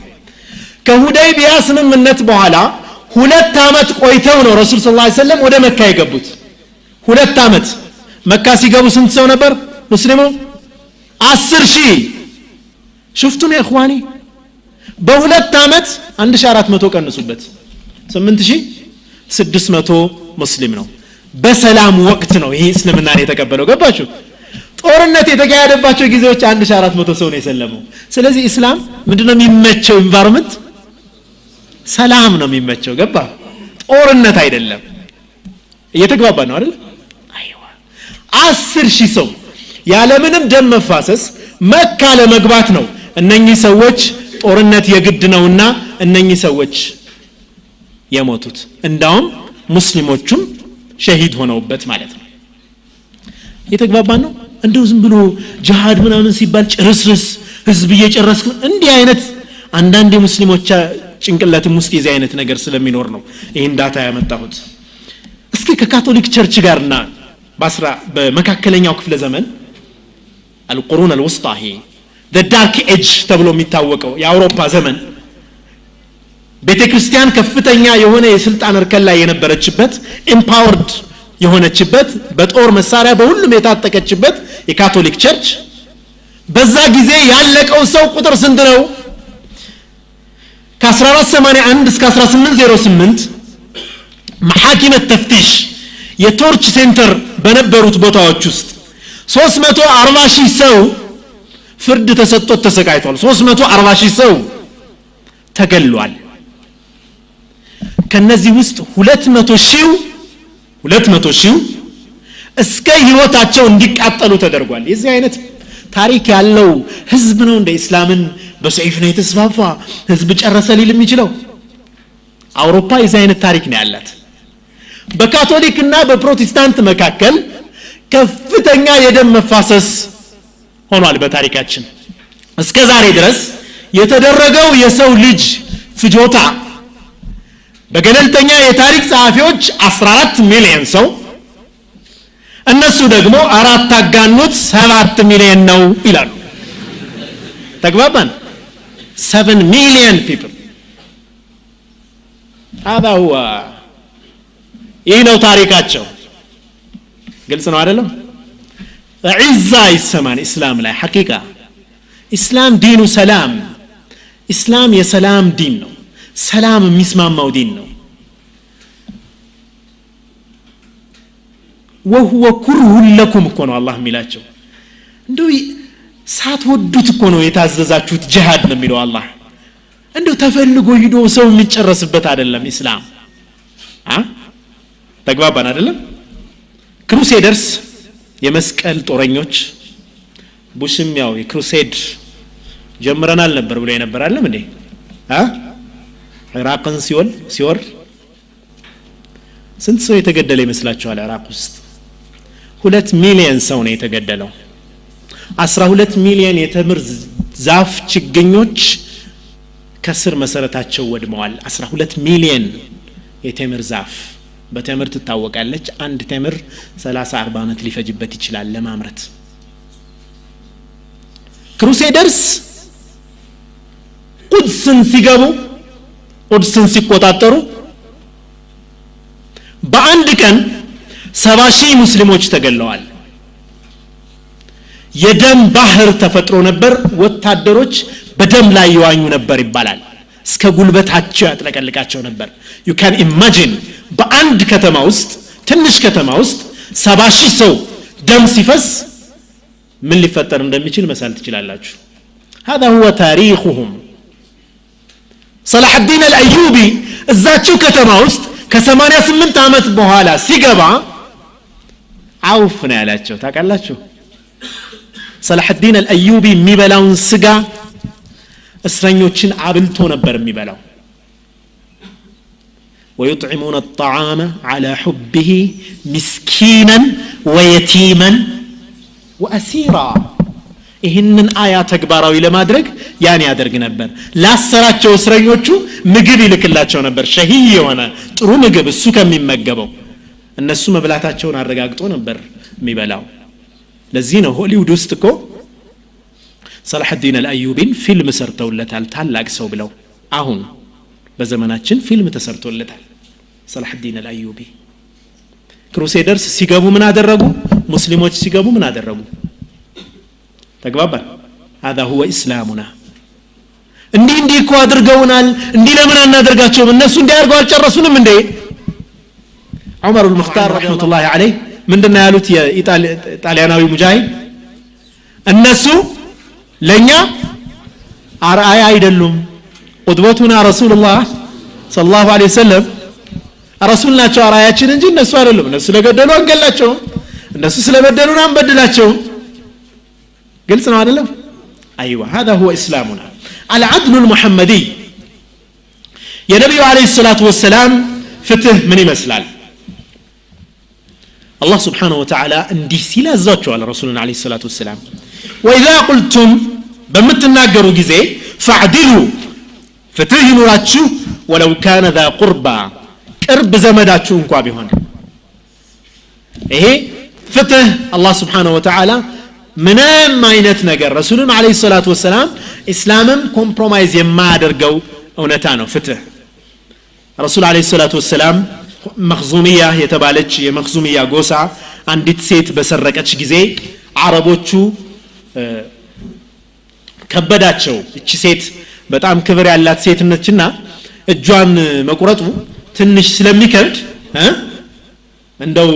ከሁደይቢያ ስምምነት በኋላ 2 ዓመት ቆይተው ነው ረሱል ሰለላሁ ዐለይሂ ወሰለም ወደ መካ የገቡት 2 ዓመት መካ ሲገቡ ስንት ሰው ነበር ሙስሊሙ 10000 شفتم يا اخواني በሁለት ዓመት 1400 ቀንሱበት 8600 ሙስሊም ነው በሰላም ወቅት ነው ይሄ እስልምናን የተቀበለው ገባችሁ ጦርነት የተካሄደባቸው ጊዜዎች 1400 ሰው ነው የሰለመው ስለዚህ እስላም ምንድነው የሚመቸው ኢንቫይሮንመንት ሰላም ነው የሚመቸው ገባ ጦርነት አይደለም እየተግባባ ነው አይደል አይዋ 10000 ሰው ያለ ምንም ደም መፋሰስ መካ ለመግባት ነው እነኚህ ሰዎች ጦርነት የግድ ነውና እነኚህ ሰዎች የሞቱት እንዳውም ሙስሊሞቹም ሸሂድ ሆነውበት ማለት ነው እየተግባባን ነው እንደው ዝም ብሎ ጂሃድ ምናምን ሲባል ጭርስርስ ህዝብ እየጨረስኩ እንዲህ አይነት አንዳንድ ሙስሊሞች ጭንቅላትም ውስጥ የዚህ አይነት ነገር ስለሚኖር ነው ይሄን ዳታ ያመጣሁት እስኪ ከካቶሊክ ቸርች ጋርና በመካከለኛው ክፍለ ዘመን القرون الوسطى هي the dark age ተብሎ የሚታወቀው የአውሮፓ ዘመን ቤተክርስቲያን ከፍተኛ የሆነ የስልጣን እርከን ላይ የነበረችበት empowered የሆነችበት በጦር መሳሪያ በሁሉም የታጠቀችበት የካቶሊክ ቸርች በዛ ጊዜ ያለቀው ሰው ቁጥር ስንት ነው ከ1481 እስከ 1808 محاكم التفتيش የቶርች ሴንተር በነበሩት ቦታዎች ውስጥ 340,000 ሰው ፍርድ ተሰጥቶት ተሰቃይቷል 340,000 ሰው ተገሏል ከነዚህ ውስጥ 200,000 እስከ ህይወታቸው እንዲቃጠሉ ተደርጓል የዚህ አይነት ታሪክ ያለው ህዝብ ነው እንደ እስላምን በሰይፍ ነው የተስፋፋ ህዝብ ጨረሰ ሊል የሚችለው አውሮፓ የዚህ አይነት ታሪክ ነው ያላት በካቶሊክና በፕሮቴስታንት መካከል ከፍተኛ የደም መፋሰስ ሆኗል በታሪካችን እስከ ዛሬ ድረስ የተደረገው የሰው ልጅ ፍጆታ በገለልተኛ የታሪክ ጸሐፊዎች 14 ሚሊዮን ሰው እነሱ ደግሞ 4 አጋኑት 7 ሚሊዮን ነው ይላሉ ተግባባን 7 ሚሊዮን people هذا هو ይህ ነው ታሪካቸው ግልጽ ነው አይደለም ዒዛ ይሰማን እስላም ላይ ሐቂቃ እስላም ዲኑ ሰላም እስላም የሰላም ዲን ነው ሰላም የሚስማማው ዲን ነው وهو كره لكم እኮ ነው አላህ የሚላቸው እንደው ሳትወዱት እኮ ነው የታዘዛችሁት ጂሃድ ነው የሚለው አላህ እንደው ተፈልጎ ሂዶ ሰው የሚጨረስበት አይደለም እስላም ተግባባን አይደለም ክሩሴደርስ የመስቀል ጦረኞች ቡሽም ያው የክሩሴድ ጀምረናል ነበር ብሎ የነበር አይደለም እንዴ ኢራቅን ሲወር ስንት ሰው የተገደለ ይመስላችኋል ኢራቅ ውስጥ 2 ሚሊዮን ሰው ነው የተገደለው 12 ሚሊዮን የተምር ዛፍ ችግኞች ከስር መሰረታቸው ወድመዋል 12 ሚሊዮን የተምር ዛፍ በተምር ትታወቃለች አንድ ተምር 30-40 አመት ሊፈጅበት ይችላል ለማምረት ክሩሴደርስ ቁድስን ሲገቡ ቁድስን ሲቆጣጠሩ በአንድ ቀን 70,000 ሙስሊሞች ተገለዋል የደም ባህር ተፈጥሮ ነበር ወታደሮች በደም ላይ ይዋኙ ነበር ይባላል እስከ ጉልበታቸው ያጥለቀልቃቸው ነበር you can imagine በአንድ ከተማ ውስጥ ትንሽ ከተማ ውስጥ 70,000 ሰው ደም ሲፈስ ምን ሊፈጠር እንደሚችል መሳል ትችላላችሁ هذا هو تاريخهم صلاح الدين الايوبي እዛቸው ከተማ ውስጥ ከ88 ዓመት በኋላ ሲገባ አውፍ ነው ያላቸው ታውቃላችሁ صلاح الدين الايوبي የሚበላውን ስጋ እስረኞችን አብልቶ ነበር የሚበላው ويطعمون الطعام على حبه مسكينا ويتيما واسيرا ይህንን አያ ተግባራዊ ለማድረግ ያን ያደርግ ነበር ላሰራቸው እስረኞቹ ምግብ ይልክላቸው ነበር ሸሂይ የሆነ ጥሩ ምግብ እሱ ከሚመገበው እነሱ መብላታቸውን አረጋግጦ ነበር የሚበላው ለዚህ ነው ሆሊውድ ውስጥ እኮ صلاح الدين الايوبي ፊልም ሰርተውለታል ታላቅ ሰው ብለው አሁን በዘመናችን ፊልም ተሰርቶለታል صلاح الدين الايوبي ክሩሴደርስ ሲገቡ ምን አደረጉ ሙስሊሞች ሲገቡ ምን አደረጉ ተግባባን هذا هو اسلامنا እንዲህ እኮ አድርገውናል እንዲህ ለምን አናደርጋቸውም እነሱ እንዲያርገው አልጨረሱንም እንዴ ዑመር المختار رحمه الله عليه ምንድነው ያሉት የኢጣሊያናዊ ሙጃሂድ እነሱ ለኛ አርአያ አይደሉም ቁድወቱና ረሱላህ ሰለላሁ ዐለይሂ ወሰለም ረሱል ናቸው አርአያችን እንጂ እነሱ አይደሉም እነሱ ስለገደሉ አንገላቸው እነሱ ስለበደሉን አንበድላቸው ግልጽ ነው አይደለም ايوه هذا هو اسلامنا العدل المحمدي يا نبي عليه الصلاه والسلام ፍትህ ምን ይመስላል الله سبحانه وتعالى እንዲህ ሲል አዛቸዋል ረሱሉን عليه الصلاه والسلام واذا قلتم በምትናገሩ ጊዜ فاعدلوا ፍትህ ይኑራችሁ ولو كان ذا قربى ቅርብ ዘመዳችሁ እንኳን ቢሆን ይሄ ፍትህ الله سبحانه وتعالى ምንም አይነት ነገር ረሱሉን عليه الصلاه والسلام እስላምም ኮምፕሮማይዝ የማያደርገው እውነታ ነው ፍትህ ረሱል عليه الصلاه والسلام መኽዙሚያ የተባለች የመኽዙሚያ ጎሳ አንዲት ሴት በሰረቀች ጊዜ አረቦቹ ከበዳቸው እቺ ሴት በጣም ክብር ያላት ሴት ነችና እጇን መቁረጡ ትንሽ ስለሚከብድ እንደው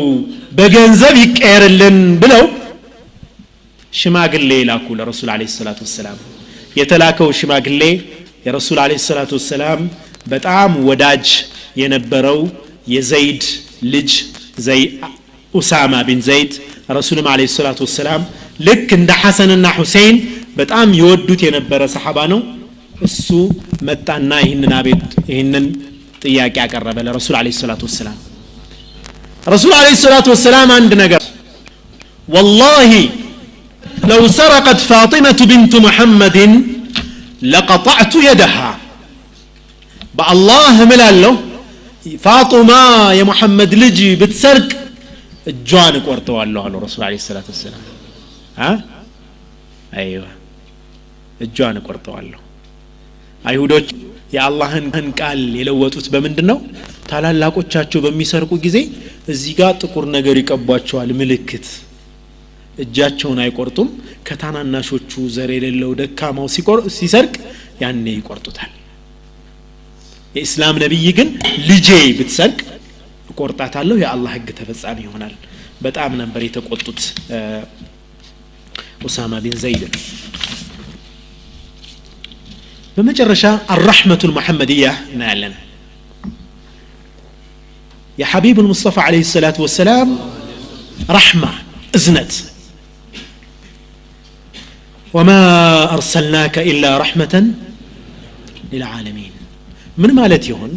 በገንዘብ ይቀየርልን ብለው ሽማግሌ ላኩ ለረሱል عليه الصلاه والسلام የተላከው ሽማግሌ የረሱል عليه الصلاه والسلام በጣም ወዳጅ የነበረው የዘይድ ልጅ ኡሳማ ቢን ዘይድ ረሱልም عليه الصلاه والسلام ልክ እንደ ሐሰንና ሁሴን በጣም ይወዱት የነበረ ሰሃባ ነው እሱ መጣና ይህንን ጥያቄ አቀረበ ለረሱል عليه الصلاه والسلام ረሱል عليه الصلاه والسلام አንድ ነገር والله لو سرقت فاطمة بنت محمد لقطعت يدها بالله ملالو فاطمة يا محمد لجي بتسرق الجوان قرطوا الله على الرسول عليه الصلاة والسلام أيوة الجوان قرطوا الله አይሁዶች የአላህን ቃል የለወጡት በምንድነው ታላላቆቻቸው በሚሰርቁ ጊዜ እዚህ ጋር ጥቁር ነገር ይቀባቸዋል ምልክት እጃቸውን አይቆርጡም ከታናናሾቹ ዘር የሌለው ደካማው ሲሰርቅ ያኔ ይቆርጡታል የእስላም ነብይ ግን ልጄ ብትሰርቅ ቆርጣታለሁ የአላህ ህግ ተፈጻሚ ይሆናል በጣም ነበር የተቆጡት ኡሳማ ቢን ዘይድ በመጨረሻ الرحمة المحمدية نالنا يا حبيب المصطفى عليه الصلاة والسلام رحمة إذنت وما أرسلناك إلا رحمة للعالمين من مالت يهون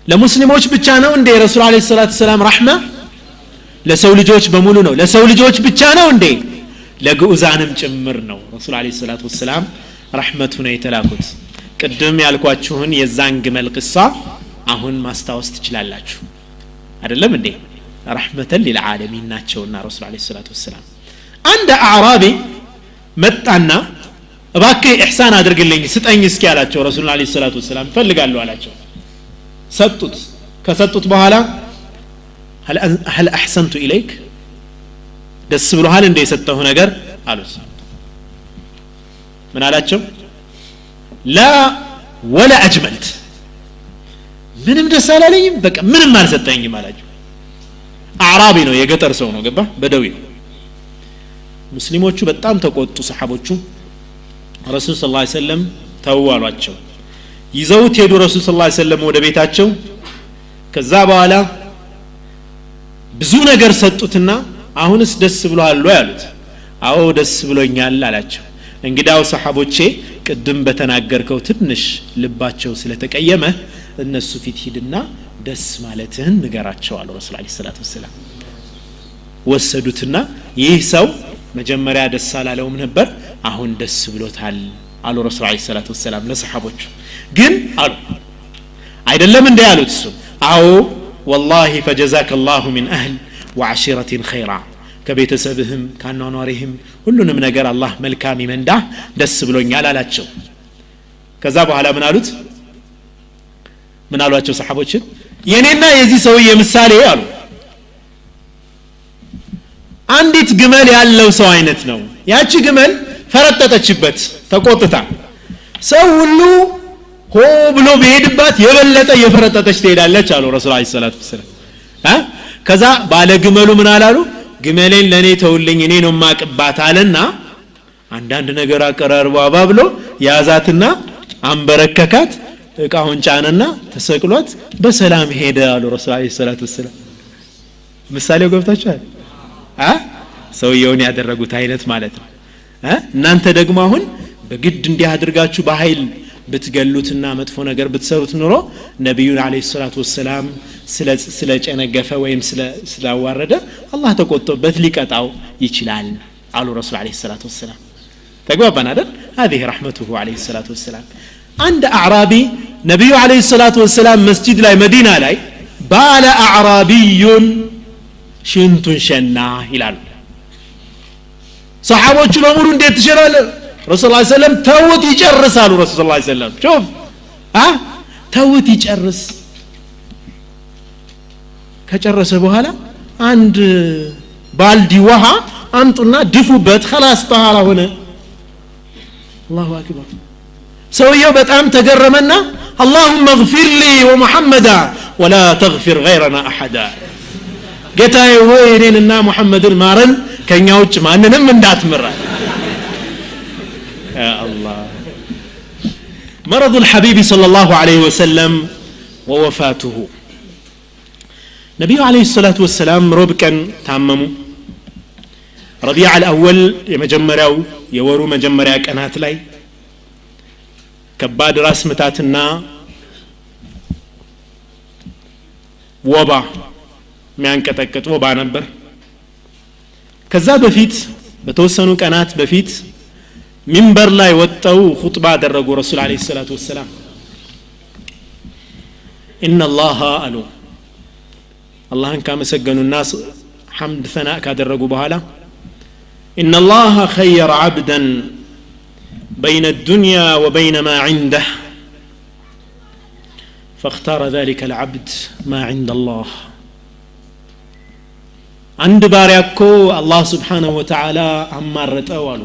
لمسلموش بتشانو اندي رسول عليه الصلاة والسلام رحمة لسول جوج بمولونو لسول جوج بتشانو اندي لقوزانم جمرنو رسول عليه الصلاة والسلام رحمتنا يتلاكوت قدم ያልኳችሁን የዛን ግመል ቅሳ አሁን ማስታወስ ትችላላችሁ አይደለም እንዴ ረህመተን ለልዓለሚን ናቸውና ረሱል አለይሂ ሰላቱ ወሰለም አንድ አዕራቢ መጣና እባክህ ኢህሳን አድርግልኝ ስጠኝ እስኪ ያላቸው ረሱል አለይሂ ሰላቱ ወሰለም ፈልጋለሁ አላቸው ሰጡት ከሰጡት በኋላ هل احسنت اليك ደስ ብሎሃል እንደ የሰጠሁ ነገር አሉት ምን አላቸው لا ولا اجملت ምንም ደስ አላለኝም በቃ ምንም አልሰጠኝም አላቸው አዕራቢ ነው የገጠር ሰው ነው ገባ በደዊ ነው ሙስሊሞቹ በጣም ተቆጡ ሰሃቦቹ ረሱል ሰለላሁ ዐለይሂ ወሰለም ተዋሏቸው ይዘውት ሄዱ ረሱል ሰለላሁ ዐለይሂ ወሰለም ወደ ቤታቸው ከዛ በኋላ ብዙ ነገር ሰጡትና አሁንስ ደስ ብሎሃል ወይ አሉት አዎ ደስ ብሎኛል አላቸው እንግዲያው ሰሃቦቼ ቅድም በተናገርከው ትንሽ ልባቸው ስለተቀየመ እነሱ ፊት ሂድና ደስ ማለትህን ንገራቸው አሉ ረሱል ዐለይሂ ሰላቱ ወሰለም ወሰዱትና ይህ ሰው መጀመሪያ ደስ አላለውም ነበር አሁን ደስ ብሎታል አሉ ረሱል ዐለይሂ ሰላቱ ወሰለም ለሰሃቦቹ ግን አሉ አይደለም እንደ ያሉት እሱ አዎ والله فجزاك الله من أهل وعشيرة خيرا ከቤተሰብህም ካናኗሪህም ሁሉንም ነገር አላህ መልካም ይመንዳ ደስ ብሎኛል አላቸው ከዛ በኋላ ምን አሏቸው ሰሃቦችን የኔና የዚህ ሰውዬ ምሳሌ አሉ አንዲት ግመል ያለው ሰው አይነት ነው ያቺ ግመል ፈረጠጠችበት ተቆጥታ ሰው ሁሉ ሆ ብሎ በሄድባት የበለጠ የፈረጠጠች ትሄዳለች አሉ ረሱል ዐለይሂ ሰላቱ ወሰለም ከዛ ባለ ግመሉ ምን አላሉ ግመሌን ለኔ ተውልኝ እኔ ነው ማቅባት አለና አንዳንድ ነገር አቀራርቦ አባብሎ ያዛትና አንበረከካት እቃውን ጫነና ተሰቅሏት በሰላም ሄደ አሉ ረሱል ዐለይሂ ሰላቱ ወሰለም ምሳሌው ገብታችኋል ሰውየውን ያደረጉት አይነት ማለት ነው እናንተ ደግሞ አሁን በግድ እንዲህ አድርጋችሁ በኃይል ብትገሉትና መጥፎ ነገር ብትሰሩት ኑሮ ነብዩን አለይሂ ሰላቱ ወሰለም ስለ ጨነገፈ ወይም ስላዋረደ አላህ ተቆጥቶበት ሊቀጣው ይችላል አሉ ረሱል አለይሂ ሰላቱ ወሰለም ተግባባን አይደል هذه رحمته عليه الصلاه والسلام عند اعرابي ነብዩ አለይሂ ሰላቱ ወሰለም መስጂድ ላይ መዲና ላይ ባለ አዕራቢይ ሽንቱን ሸና ይላሉ ሰሃቦቹ ለሙሉ እንዴት ትሸራለ ረሱል ሰለላሁ ዐለይሂ ወሰለም ተውት ይጨርሳሉ ረሱል ሰለላሁ ዐለይሂ ወሰለም شوف ተውት ይጨርስ ከጨረሰ በኋላ አንድ ባልዲ ውሃ አምጡና ድፉበት خلاص طهارة ሆነ الله اكبر ሰውየው በጣም ተገረመና اللهم اغفر لي ومحمدا ولا تغفر غيرنا احدا ጌታዬ ሆይ እኔንና ሙሐመድን ማረን ከኛ ውጭ ማንንም እንዳትምራ يا الله مرض الحبيب صلى الله عليه وسلم ووفاته نبي عليه الصلاة والسلام ربكا تامموا ربيع الأول يمجمريو يورو مجمريا كانت لاي كباد راس متاتنا وبا ሚያንቀጠቅጥ ወባ ነበር ከዛ በፊት በተወሰኑ ቀናት በፊት ሚንበር ላይ ወጣው ኹጥባ አደረጉ ረሱል አለይሂ ሰላቱ ወሰለም ان الله አሉ አላህን ካመሰገኑና ሐምድ ፈና ካደረጉ በኋላ ان الله خير عبدا بين الدنيا وبين ما عنده فاختار ذلك العبد ما عند الله عند باريكو الله سبحانه وتعالى አማረጠው አሉ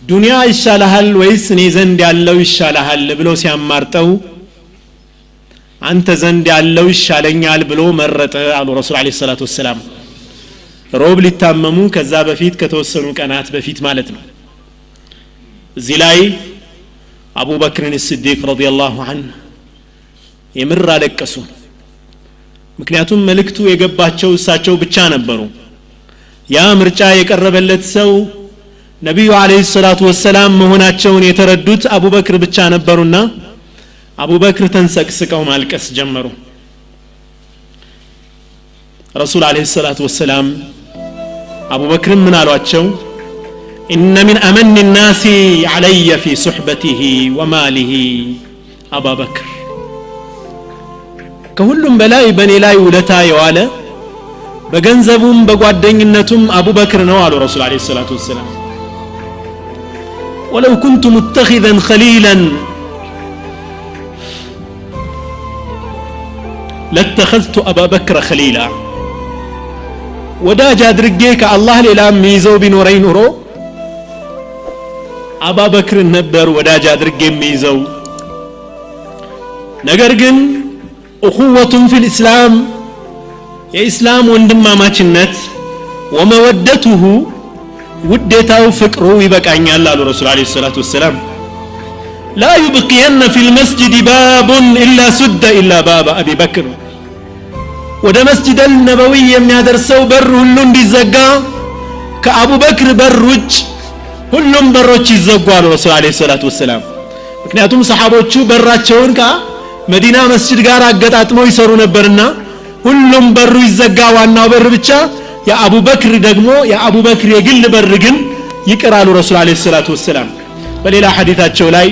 ዱንያ ይሻላል ወይስ እኔ ዘንድ ያለው ይሻላል ብሎ ሲያማርጠው አንተ ዘንድ ያለው ይሻለኛል ብሎ መረጠ አሉ ረሱል አለይሂ ሰላቱ ወሰለም ሮብ ሊታመሙ ከዛ በፊት ከተወሰኑ ቀናት በፊት ማለት ነው እዚህ ላይ አቡበክር الصديق رضي الله عنه የምር አለቀሱ ምክንያቱም መልእክቱ የገባቸው እሳቸው ብቻ ነበሩ ያ ምርጫ የቀረበለት ሰው ነብዩ አለይሂ ሰላቱ ወሰለም መሆናቸውን የተረዱት አቡበክር ብቻ ነበሩና አቡበክር ተንሰቅስቀው ማልቀስ ጀመሩ ረሱል አለይሂ ሰላቱ ወሰለም አቡበክር ምን አሏቸው ان من امن الناس علي في صحبته وماله ابا بكر ከሁሉም በላይ በኔ ላይ ውለታ የዋለ በገንዘቡም በጓደኝነቱም አቡበክር ነው አሉ ረሱል አለይሂ ሰላቱ ወሰለም ولو كنت متخذا خليلا لاتخذت ابا بكر خليلا ወዳጅ አድርጌ ከአላህ ሌላ የሚይዘው ቢኖረኝ ኑሮ አባ በክር ነበር ወዳጅ አድርጌ የሚይዘው ነገር ግን እኹወቱን ፊል ኢስላም የኢስላም ወንድማማችነት ወመወደቱሁ ውዴታው ፍቅሩ ይበቃኛል አሉ ረሱል አለይሂ ሰላቱ ወሰለም لا يبقين في المسجد باب إلا سد إلا باب أبي بكر ወደ መስጂድ አልነበዊ የሚያደርሰው በር ሁሉ እንዲዘጋ ከአቡ በክር በር ውጭ ሁሉም በሮች ይዘጋሉ ረሱል አለይሂ ሰላቱ ወሰለም ምክንያቱም ሰሃቦቹ በራቸውን ከመዲና መስጂድ ጋር አገጣጥመው ይሰሩ ነበርና ሁሉም በሩ ይዘጋ ዋናው በር ብቻ የአቡ በክር ደግሞ የአቡ በክር የግል በር ግን ይቀራሉ ረሱል አለይሂ ሰላቱ ወሰለም በሌላ ሐዲታቸው ላይ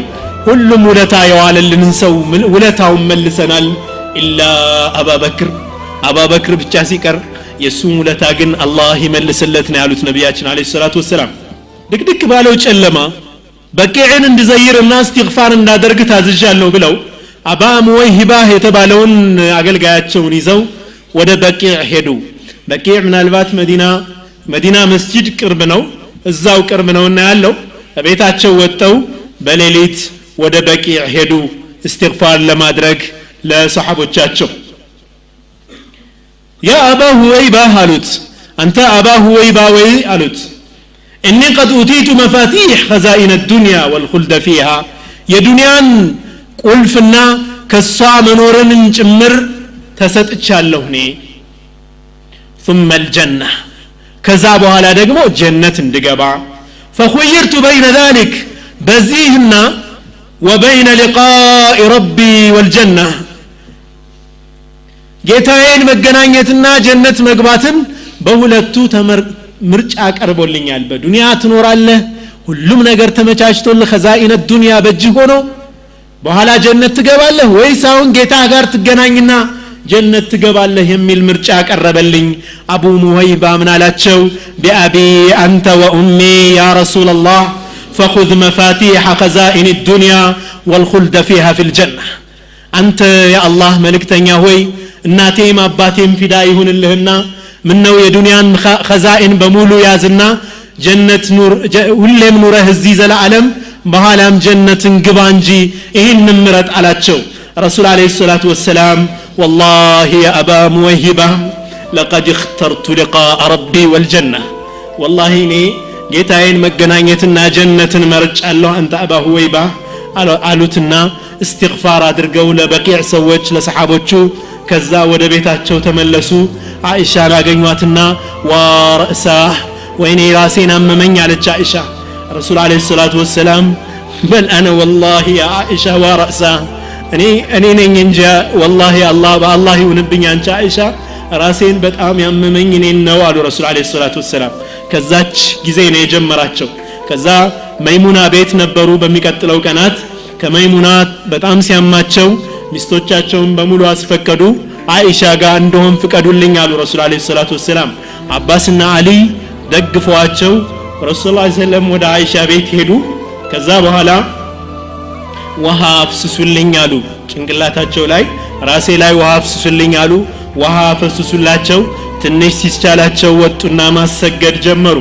ሁሉም ውለታ የዋለልን ሰው ውለታውን መልሰናል ኢላ አባበክር ብቻ ሲቀር የሱ ውለታ ግን አላህ ይመልስለት ነው ያሉት ነብያችን አለይሂ ሰላቱ ወሰለም ድቅድቅ ባለው ጨለማ በቂዕን እንድዘይርና እስትግፋር እንዳደርግ ታዝዣለሁ ብለው አባ ሙወይሂባህ የተባለውን አገልጋያቸውን ይዘው ወደ በቂዕ ሄዱ በቂዕ ምናልባት መዲና መስጂድ ቅርብ ነው እዛው ቅርብ ነውና ያለው ቤታቸው ወጣው በሌሊት ወደ በቂዕ ሄዱ እስትግፋር ለማድረግ ለሰሃቦቻቸው يا أبا هويبة قالت أنت أبا هويبة قالت إني قد أوتيت مفاتيح خزائن الدنيا والخلد فيها يا دنيان قلفنا كالصا منورن جمر تستشالهني ثم الجنة كذابها لا دقمو جنة دقبا فخيرت بين ذلك بزيهنا وبين لقاء ربي والجنة ጌታዬን መገናኘትና ጀነት መግባትን በሁለቱ ምርጫ አቀርቦልኛል በዱንያ ትኖራለህ ሁሉም ነገር ተመቻችቶልህ ኸዛኢነ ዱንያ በእጅ ሆኖ በኋላ ጀነት ትገባለህ ወይስ አሁን ጌታ ጋር ትገናኝና ጀነት ትገባለህ የሚል ምርጫ አቀረበልኝ አቡ ሙወይባ ምን አላቸው ቢአቢ አንተ ወኡሚ ያ ረሱላህ فخذ مفاتيح خزائن الدنيا والخلد فيها في الجنة أنت يا الله ملكتنيا هوي እናቴም አባቴም ፊዳ ይሁንልህና ምን ነው የዱንያን ኸዛኢን በሙሉ ያዝና ጀነት ኑር ሁሌም ኑረህ እዚህ ዘላለም በኋላም ጀነትን ግባ እንጂ ይሄን ምረጥ አላቸው ረሱል አለይሂ ሰላቱ ወሰለም والله يا أبا موهبة لقد اخترت لقاء ربي والجنة والله إني ጌታዬን መገናኘትና ጀነትን መርጫለሁ አንተ አባ ሁወይባ አሉትና استغفار አድርገው ለበቂዕ ሰዎች ለሰሃቦቹ ከዛ ወደ ቤታቸው ተመለሱ አይሻን አገኟትና ወራሳ ወይኔ ራሴን አመመኝ አለች አይሻ ረሱል አለይሂ ሰላቱ ወሰለም በል አነ والله يا አይሻ ወራሳ እኔ ነኝ እንጂ والله በአላህ ይሁንብኝ አንቺ አይሻ ራሴን በጣም ያመመኝ እኔን ነው አሉ ረሱል አለይሂ ሰላቱ ወሰለም ከዛች ጊዜ ነው የጀመራቸው ከዛ መይሙና ቤት ነበሩ በሚቀጥለው ቀናት ከመይሙና በጣም ሲያማቸው ሚስቶቻቸውን በሙሉ አስፈቀዱ አይሻ ጋር እንደሆን ፍቀዱልኝ አሉ ረሱል አለይሂ ሰላቱ ወሰለም አባስና አሊ ደግፈዋቸው ረሱል አለይሂ ሰላም ወደ አይሻ ቤት ሄዱ ከዛ በኋላ ውሃ አፍስሱልኝ አሉ ጭንቅላታቸው ላይ ራሴ ላይ ውሃ አፍስሱልኝ አሉ ውሃ አፍስሱላቸው ትንሽ ሲቻላቸው ወጡና ማሰገድ ጀመሩ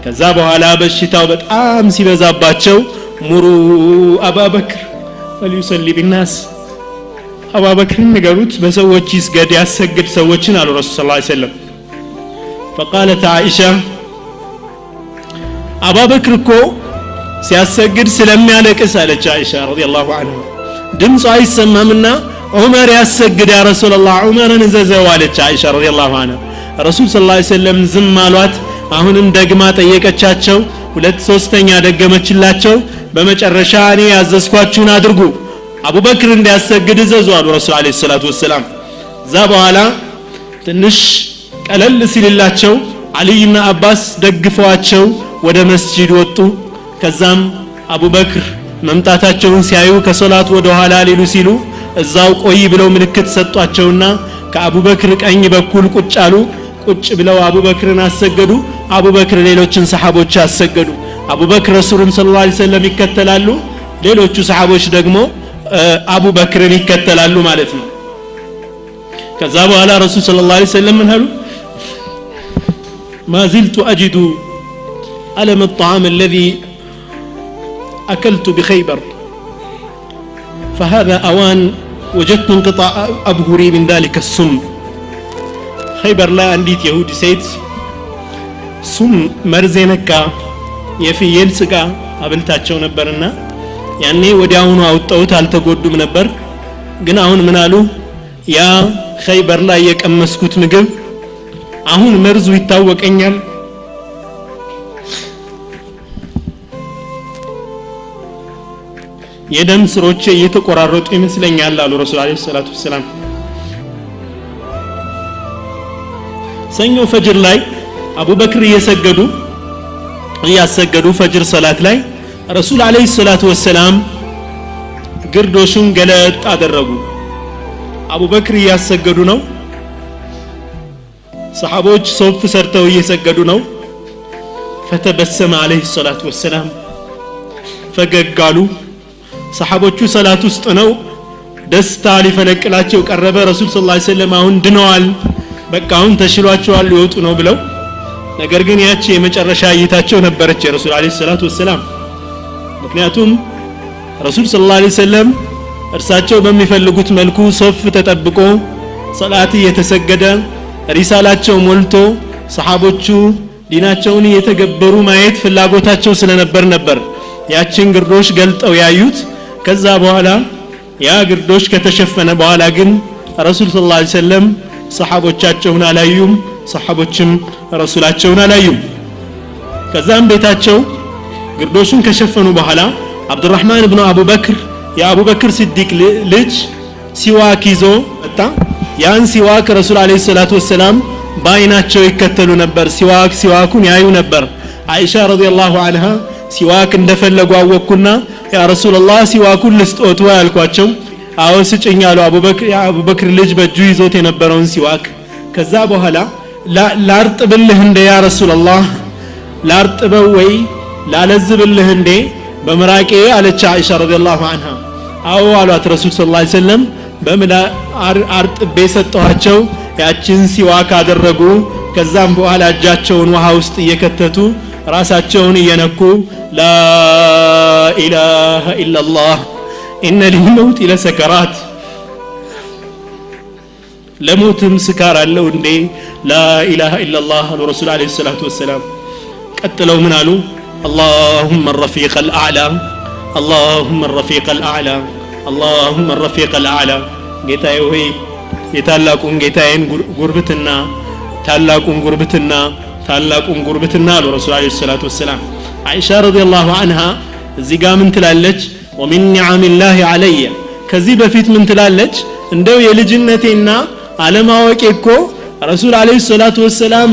ከዛ በኋላ በሽታው በጣም ሲበዛባቸው ሙሩ አባበክር ወሊሰሊ ቢናስ አባበክር ንገሩት በሰዎች ይስገድ ያሰግድ ሰዎችን አሉ ረሱል ሰለላሁ ዐለይሂ ወሰለም فقالت عائشة አባበክር እኮ ሲያሰግድ ስለሚያለቅስ አለች አይሻ ረዲየላሁ ዐንሃ ድምፁ አይሰማምና ዑመር ያሰግድ ያ ረሱላህ ዑመርን ዘዘው አለች አይሻ ረዲየላሁ ዐንሃ ረሱል ሰለላሁ ዐለይሂ ወሰለም ዝም አሏት አሁንም ደግማ ጠየቀቻቸው ሁለት ሶስተኛ ደገመችላቸው በመጨረሻ እኔ ያዘዝኳችሁን አድርጉ አቡበክር እንዲያሰግድ ዘዙ አሉ ረሱል አለይሂ ሰላቱ ወሰለም ዛ በኋላ ትንሽ ቀለል ሲልላቸው አሊና አባስ ደግፈዋቸው ወደ መስጂድ ወጡ ከዛም አቡበክር መምጣታቸውን ሲያዩ ከሶላት ወደ ኋላ ሊሉ ሲሉ እዛው ቆይ ብለው ምልክት ሰጧቸውና ከአቡበክር ቀኝ በኩል ቁጭ አሉ ቁጭ ብለው አቡበክርን አሰገዱ አቡበክር ሌሎችን ሰሃቦች አሰገዱ አቡበክር ረሱልን ሰለላሁ ዐለይሂ ወሰለም ይከተላሉ ሌሎቹ ሰሃቦች ደግሞ አቡበክርን ይከተላሉ ማለት ነው ከዛ በኋላ ረሱል ሰለላሁ ዐለይሂ ወሰለም ምን አሉ ما زلت أجد ألم الطعام الذي أكلت بخيبر فهذا أوان وجدت انقطاع أبهري من ذلك السم خيبر لا عنديت يهودي سيد سم مرزينك የፍየል ስጋ አብልታቸው ነበርና ያኔ ወዲያውኑ አውጣውት አልተጎዱም ነበር ግን አሁን ምን አሉ ያ ኸይበር ላይ የቀመስኩት ምግብ አሁን መርዙ ይታወቀኛል የደም ስሮቼ እየተቆራረጡ ይመስለኛል አሉ ረሱል አለይሂ ሰላቱ ወሰለም ሰኞ ፈጅር ላይ አቡበክር እያሰገዱ ፈጅር ሰላት ላይ ረሱል አለይሂ ሰላቱ ወሰለም ግርዶሹን ገለጥ አደረጉ አቡበክር እያሰገዱ ነው ሰሃቦች ሶፍ ሰርተው እየሰገዱ ነው فتبسم عليه الصلاه والسلام ፈገጋሉ ሰሃቦቹ ሰላት ውስጥ ነው ደስታ ሊፈነቅላቸው ቀረበ ረሱል ሰለላሁ ዐለይሂ ወሰለም አሁን ድነዋል በቃ አሁን ተሽሏቸዋል ሊወጡ ነው ብለው ነገር ግን ያቺ የመጨረሻ እይታቸው ነበረች የረሱል አለይሂ ሰላቱ ወሰለም ምክንያቱም ረሱል ሰለላሁ ዐለይሂ ወሰለም እርሳቸው በሚፈልጉት መልኩ ሶፍ ተጠብቆ ሰላት እየተሰገደ ሪሳላቸው ሞልቶ ሰሃቦቹ ዲናቸውን እየተገበሩ ማየት ፍላጎታቸው ስለነበር ነበር ያቺን ግርዶሽ ገልጠው ያዩት ከዛ በኋላ ያ ግርዶሽ ከተሸፈነ በኋላ ግን ረሱል ሰለላሁ ዐለይሂ ወሰለም ሰሃቦቻቸውን አላዩም ሰሃቦችም ረሱላቸውን አላዩም ከዛም ቤታቸው ግርዶሹን ከሸፈኑ በኋላ አብዱራህማን ኢብኑ አቡበክር የአቡበክር ሲዲቅ ልጅ ሲዋክ ይዞ መጣ ያን ሲዋክ ረሱል አለይሂ ሰላቱ ወሰለም ባይናቸው ይከተሉ ነበር ሲዋኩን ያዩ ነበር አይሻ ረዲየላሁ ዐንሃ ሲዋክ እንደፈለጉ አወኩና ያ ረሱላህ ሲዋኩን ልስጦት ያልኳቸው አዎ ስጭኝ አሉ አቡበክር ልጅ በእጁ ይዞት የነበረውን ሲዋክ ከዛ በኋላ ላርጥብልህ እንደ ያ ረሱላህ ላርጥበው ወይ ላለዝብልህ እንደ በመራቄ አለች አይሻ ረዲየላሁ ዐንሃ አዎ አሏት ረሱል ሰለላሁ ዐለይሂ ወሰለም በመላ አርጥቤ ሰጠኋቸው ያችን ሲዋክ አደረጉ ከዛም በኋላ እጃቸውን ውሃ ውስጥ እየከተቱ ራሳቸውን እየነኩ ላ ኢላሃ ኢላላህ ኢነ ሊልመውት ለሰከራት ለሞትም ስካር አለው እንዴ ላ ኢላሃ ኢላላህ አሉ ረሱል አለይሂ ሰላቱ ወሰለም ቀጥለው ምን አሉ اللهم الرفيق الأعلى اللهم الرفيق الأعلى اللهم الرفيق الأعلى ጌታዬ ሆይ የታላቁን ጌታዬን ጉርብትና ታላቁን ጉርብትና አሉ ረሱል አለይሂ ሰላቱ ወሰለም አይሻ ረዲየላሁ ዐንሃ እዚህ ጋር ምን ትላለች ومن نعم الله علي ከዚህ በፊት ምን ትላለች እንደው የልጅነቴና አለማወቄ እኮ ረሱል አለይሂ ሰላቱ ወሰለም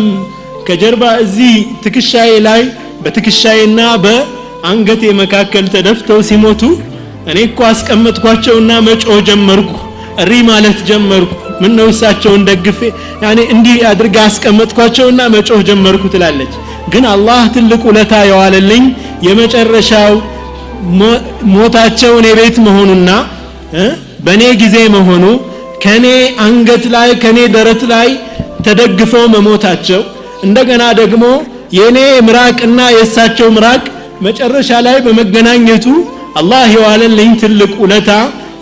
ከጀርባ እዚህ ትክሻዬ ላይ በትክሻዬና በአንገቴ መካከል ተደፍተው ሲሞቱ እኔ እኮ አስቀመጥኳቸውና መጮህ ጀመርኩ እሪ ማለት ጀመርኩ ምን ነው እሳቸውን ደግፌ ያኔ እንዲህ አድርጋ አስቀመጥኳቸውና መጮህ ጀመርኩ ትላለች ግን አላህ ትልቅ ውለታ የዋለልኝ የመጨረሻው ሞታቸው እኔ ቤት መሆኑና በኔ ጊዜ መሆኑ ከኔ አንገት ላይ ከኔ ደረት ላይ ተደግፈው መሞታቸው እንደገና ደግሞ የኔ ምራቅና የሳቸው ምራቅ መጨረሻ ላይ በመገናኘቱ አላህ የዋለልኝ ትልቅ ውለታ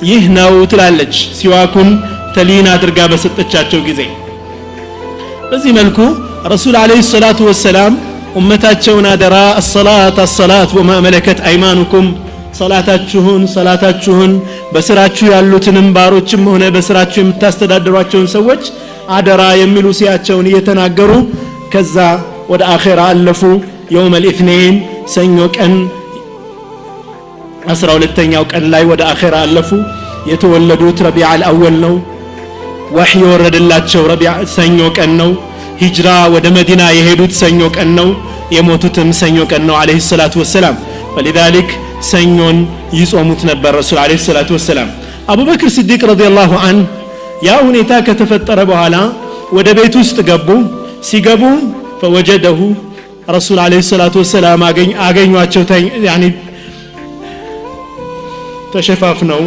ይህ ነው ትላለች ሲዋኩን ተሊን አድርጋ በሰጠቻቸው ጊዜ በዚህ መልኩ ረሱል አለይሂ ሰላቱ ወሰለም ኡመታቸውን አደራ الصلاه وما ملكت ايمانكم ሰላታችሁን በስራችሁ ያሉትንም ባሮችም ሆነ በስራችሁ የምታስተዳድሯቸውን ሰዎች አደራ የሚሉ ሲያቸውን እየተናገሩ ከዛ ወደ አኺራ አለፉ يوم الاثنين ሰኞ ቀን 12ኛው ቀን ላይ ወደ አኺራ አለፉ የተወለዱት ረቢዕ አልአወል ነው ወህይ ወረደላቸው ረቢዕ ሰኞ ቀን ነው ሂጅራ ወደ መዲና የሄዱት ሰኞ ቀን ነው የሞቱትም ሰኞ ቀን ነው አለይሂ ሰላቱ ወሰለም فلذلك ሰኞን ይጾሙት ነበር ረሱል አለይሂ ሰላቱ ወሰለም አቡበክር ሲዲቅ ረዲየላሁ ዐንሁ ያ ሁኔታ ከተፈጠረ በኋላ ወደ ቤት ውስጥ ገቡ ሲገቡ فوجده ረሱል አለይሂ ሰላቱ ወሰለም አገኟቸው ያኒ ተሸፋፍነው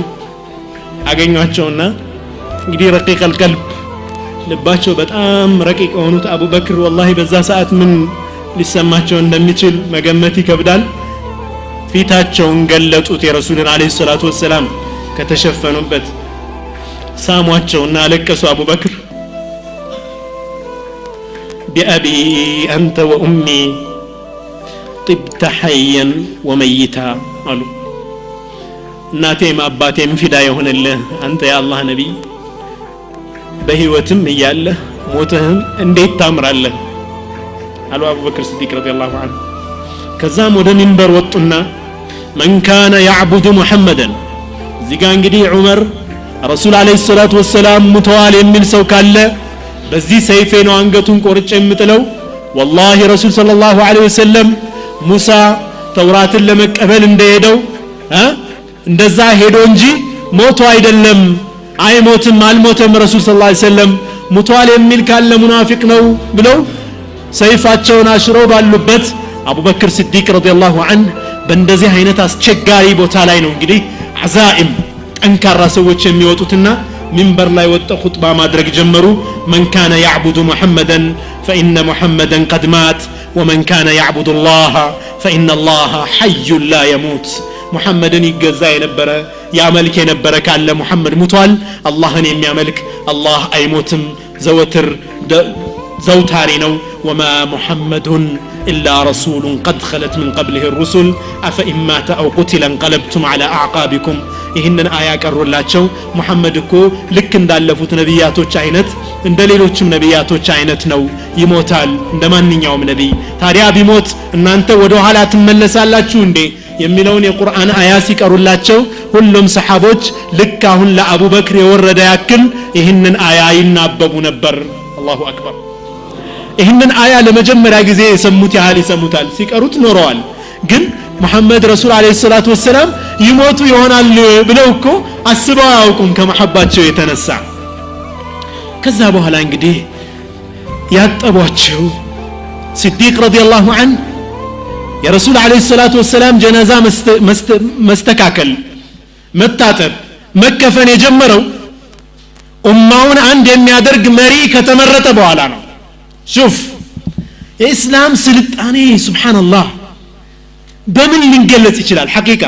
አገኟቸውና እንግዲህ ረቂቅ القلب ልባቸው በጣም ረቂቅ የሆኑት አቡበክር ወላሂ በዛ ሰዓት ምን ሊሰማቸው እንደሚችል መገመት ይከብዳል ፊታቸውን ገለጡት የረሱልን አለይሂ ሰላቱ ወሰለም ከተሸፈኑበት ሳሟቸውና አለቀሱ አቡበክር بأبي أنت وأمي طبت حيا وميتا قالوا እናቴም አባቴም ፊዳ ይሆንልህ አንተ የአላህ ነብይ በህይወትም እያለህ ሞተህም እንዴት ታምራለህ አሉ አቡበክር ሲዲቅ ረዲየላሁ ዐንሁ ከዛም ወደ ሚንበር ወጡና من كان يعبد محمدا እዚህ ጋር እንግዲህ ዑመር ረሱል አለይሂ ሰላቱ ወሰላም ሙተዋል የሚል ሰው ካለ በዚህ ሰይፌ ነው አንገቱን ቆርጬ የምጥለው والله ረሱል ሰለላሁ ዐለይሂ ወሰለም ሙሳ ተውራትን ለመቀበል እንደሄደው እንደዛ ሄዶ እንጂ ሞቶ አይደለም አይሞትም አልሞተም ረሱል ሰለላሁ ዐለይሂ ወሰለም ሙተዋል የሚል ካለ ሙናፊቅ ነው ብለው ሰይፋቸውን አሽረው ባሉበት አቡበክር ሲዲቅ ረዲየላሁ ዐንሁ በእንደዚህ አይነት አስቸጋሪ ቦታ ላይ ነው እንግዲህ አዛኢም ጠንካራ ሰዎች የሚወጡትና منبر لا يوت خطبة ما درك جمرو من كان يعبد محمدا فإن محمدا قد مات ومن كان يعبد الله فإن الله حي لا يموت محمد يجزا ينبره يا ملك ينبره كان محمد متوال الله نيم يا ملك الله أي موتم زوتر زوتارينو وما محمد إلا رسول قد خلت من قبله الرسل أفإن مات أو قتل انقلبتم على أعقابكم ይህንን አያ ቀሩላቸው ሙሐመድ እኮ ልክ እንዳለፉት ነብያቶች አይነት እንደሌሎችም ነብያቶች አይነት ነው ይሞታል እንደማንኛውም ነብይ ታዲያ ቢሞት እናንተ ወደ ኋላ ትመለሳላችሁ እንዴ የሚለውን የቁርአን አያ ሲቀሩላቸው ሁሉም ሰሃቦች ልክ አሁን ለአቡበክር የወረደ ያክል ይህንን አያ ይናበቡ ነበር አላሁ አክበር ይህንን አያ ለመጀመሪያ ጊዜ የሰሙት ያህል ይሰሙታል ሲቀሩት ኖረዋል ግን محمد رسول عليه الصلاة والسلام يموت يهونال ብለው እኮ አስበው አያውቁም ከመሐባቸው የተነሳ ከዛ በኋላ እንግዲህ ያጠቧቸው ሲዲቅ ረዲየላሁ ዐንሁ የረሱል عليه الصلاة والسلام ጀናዛ መስተካከል መታጠብ መከፈን የጀመረው ኡማውን አንድ የሚያደርግ መሪ ከተመረጠ በኋላ ነው ሹፍ የኢስላም ስልጣኔ ሱብሃንአላህ በምን ሊንገለጽ ይችላል ሐቂቃ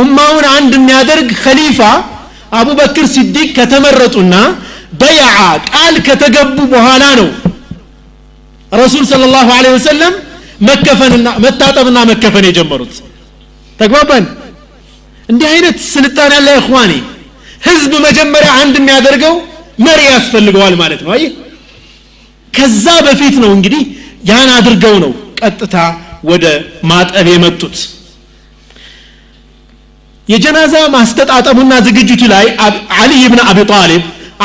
ኡማውን አንድ የሚያደርግ ኸሊፋ አቡበክር ሲዲቅ ከተመረጡና በይዓ ቃል ከተገቡ በኋላ ነው ረሱል ሰለላሁ ዐለይሂ ወሰለም መከፈንና መታጠብና መከፈን የጀመሩት ተግባባን እንዲህ አይነት ስልጣኔ ያለ ኢኽዋኒ ህዝብ መጀመሪያ አንድ የሚያደርገው መሪ ያስፈልገዋል ማለት ነው አይ ከዛ በፊት ነው እንግዲህ ያን አድርገው ነው ቀጥታ ወደ ማጠብ የመጡት የጀናዛ ማስተጣጠሙና ዝግጅቱ ላይ አሊ ኢብኑ አቢ ጣሊብ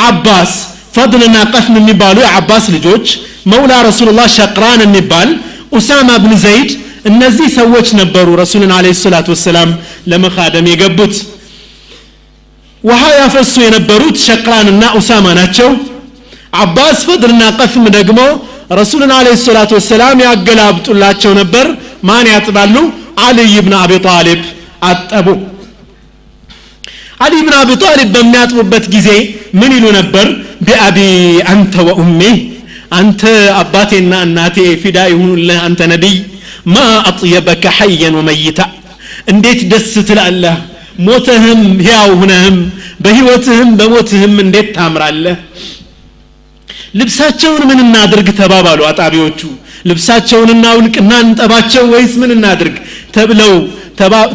አባስ ፈድልና ቀስም የሚባሉ የአባስ ልጆች መውላ ረሱላህ ሸቅራን የሚባል ኡሳማ ኢብኑ ዘይድ እነዚህ ሰዎች ነበሩ ረሱልን አለይሂ ሰላቱ ወሰለም ለመኻደም የገቡት ውሃ ያፈሱ የነበሩት ሸቅራንና ኡሳማ ናቸው አባስ ፈድልና ቀስም ደግሞ ረሱልን አለይሂ ሰላቱ ወሰለም ያገላብጡላቸው ነበር ማን ያጥባሉ አሊ ኢብኑ አቢ ጣሊብ አጠቡ አሊ ኢብኑ አቢ ጣሊብ በሚያጥቡበት ጊዜ ምን ይሉ ነበር ቢአቢ አንተ ወኡሚ አንተ አባቴና እናቴ ፊዳ ይሁኑልህ አንተ ነብይ ማ አጥየበከ ሐየን ወመይታ እንዴት ደስ ትላለህ ሞተህም ሕያው ሆነህም በህይወትህም በሞትህም እንዴት ታምራለህ ልብሳቸውን ምን እናድርግ ተባባሉ አጣቢዎቹ ልብሳቸውን እናውልቅና እንጠባቸው ወይስ ምን እናድርግ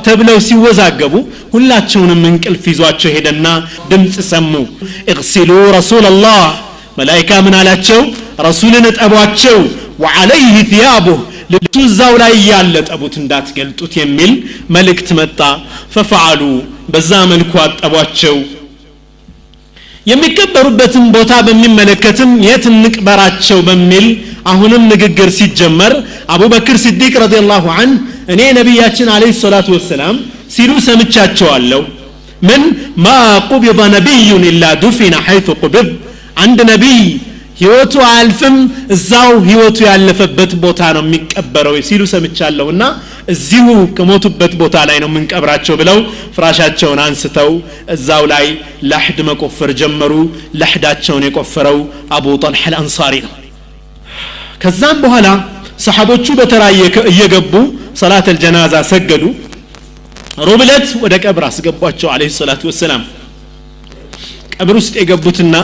ተብለው ሲወዛገቡ ሁላቸውንም እንቅልፍ ይዟቸው ሄደና ድምጽ ሰሙ اغسلوا رسول الله መላእክታ ምን አላቸው ረሱልን ጠቧቸው وعليه ثيابه ልብሱ እዛው ላይ ያለ ጠቡት እንዳትገልጡት የሚል መልእክት መጣ ففعلوا በዛ መልኩ አጠቧቸው የሚከበሩበትን ቦታ በሚመለከትም የት እንቅበራቸው በሚል አሁንም ንግግር ሲጀመር አቡበክር ሲዲቅ ረዲየላሁ ዐንሁ እኔ ነብያችን አለይሂ ሰላቱ ወሰለም ሲሉ ሰምቻቸዋለሁ ምን ማ ቁቢደ ነብዩን ኢላ ዱፊነ ሐይቱ ቁቢድ አንድ ነብይ ህይወቱ አልፍም እዛው ህይወቱ ያለፈበት ቦታ ነው የሚቀበረው ሲሉ ሰምቻለሁና እዚሁ ከሞቱበት ቦታ ላይ ነው የምንቀብራቸው ብለው ፍራሻቸውን አንስተው እዛው ላይ ለህድ መቆፈር ጀመሩ ለህዳቸውን የቆፈረው አቡ ጠልሐ አልአንሳሪ ነው ከዛም በኋላ ሰሃቦቹ በተራየ እየገቡ ሰላት الجنازه ሰገዱ ሮብለት ወደ ቀብር አስገቧቸው አለይሂ ሰላቱ ወሰለም ቀብር ውስጥ የገቡትና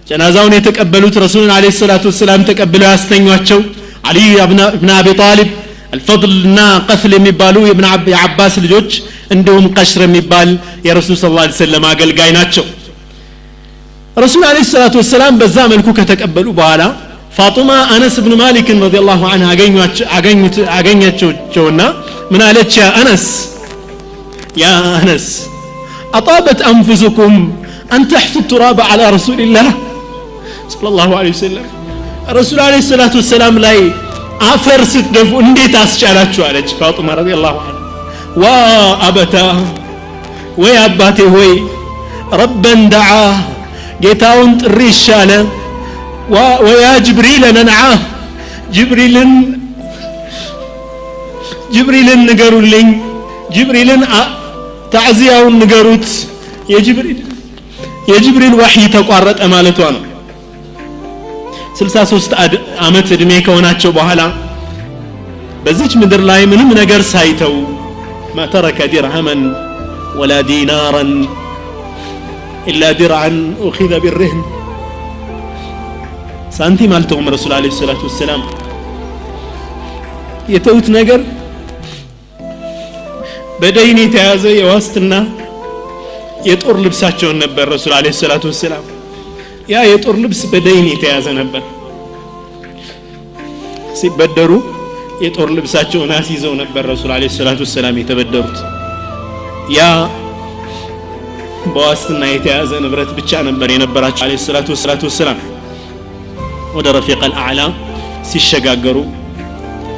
ጀናዛውን የተቀበሉት ረሱልን አለይሂ ሰላቱ ወሰለም ተቀብለው ያስተኛቸው አሊ ኢብኑ አቢ ጣሊብ አልፈድልና ቀፍል የሚባሉ የኢብኑ አባስ ልጆች እንደውም ቀሽር የሚባል የረሱል ሰለላሁ ዐለይሂ ወሰለም አገልጋይ ናቸው ረሱል አለይሂ ሰላቱ ወሰለም በዛ መልኩ ከተቀበሉ በኋላ ፋጡማ አነስ ኢብኑ ማሊክ ረዲየላሁ ዐንሁ አገኘችውና ምን አለች ያ አነስ أطابت أنفسكم أن تحثوا التراب على رسول الله صلى الله عليه وسلم الرسول عليه الصلاة والسلام لا أفر ستدفو انديت أسجالاتشو عليك فاطمة رضي الله عنها وأبتاه ويا أباتي هوي ربا دعاه جيتاون الرشالة ويا جبريل ننعاه جبريل نقروا لي جبريل تعزياውን ንገሩት የጅብሪል ወህይ ተቋረጠ ማለቷ ነው 63 አመት እድሜ ከሆናቸው በኋላ በዚች ምድር ላይ ምንም ነገር ሳይተው ما ترك درهما ولا دينارا الا درعا اخذ بالرهن ሳንቲም አልተውም ረሱል አለይሂ ሰላቱ ወሰለም የተውት ነገር በደይን የተያዘ የዋስትና የጦር ልብሳቸውን ነበር ረሱል አለይሂ ሰላቱ ወሰለም ያ የጦር ልብስ በደይን የተያዘ ነበር ሲበደሩ የጦር ልብሳቸውን አስይዘው ነበር ረሱል አለይሂ ሰላቱ ወሰለም የተበደሩት ያ በዋስትና የተያዘ ንብረት ብቻ ነበር የነበራቸው አለይሂ ሰላቱ ወሰለም ወደ ረፊቅ الأعلى ሲሸጋገሩ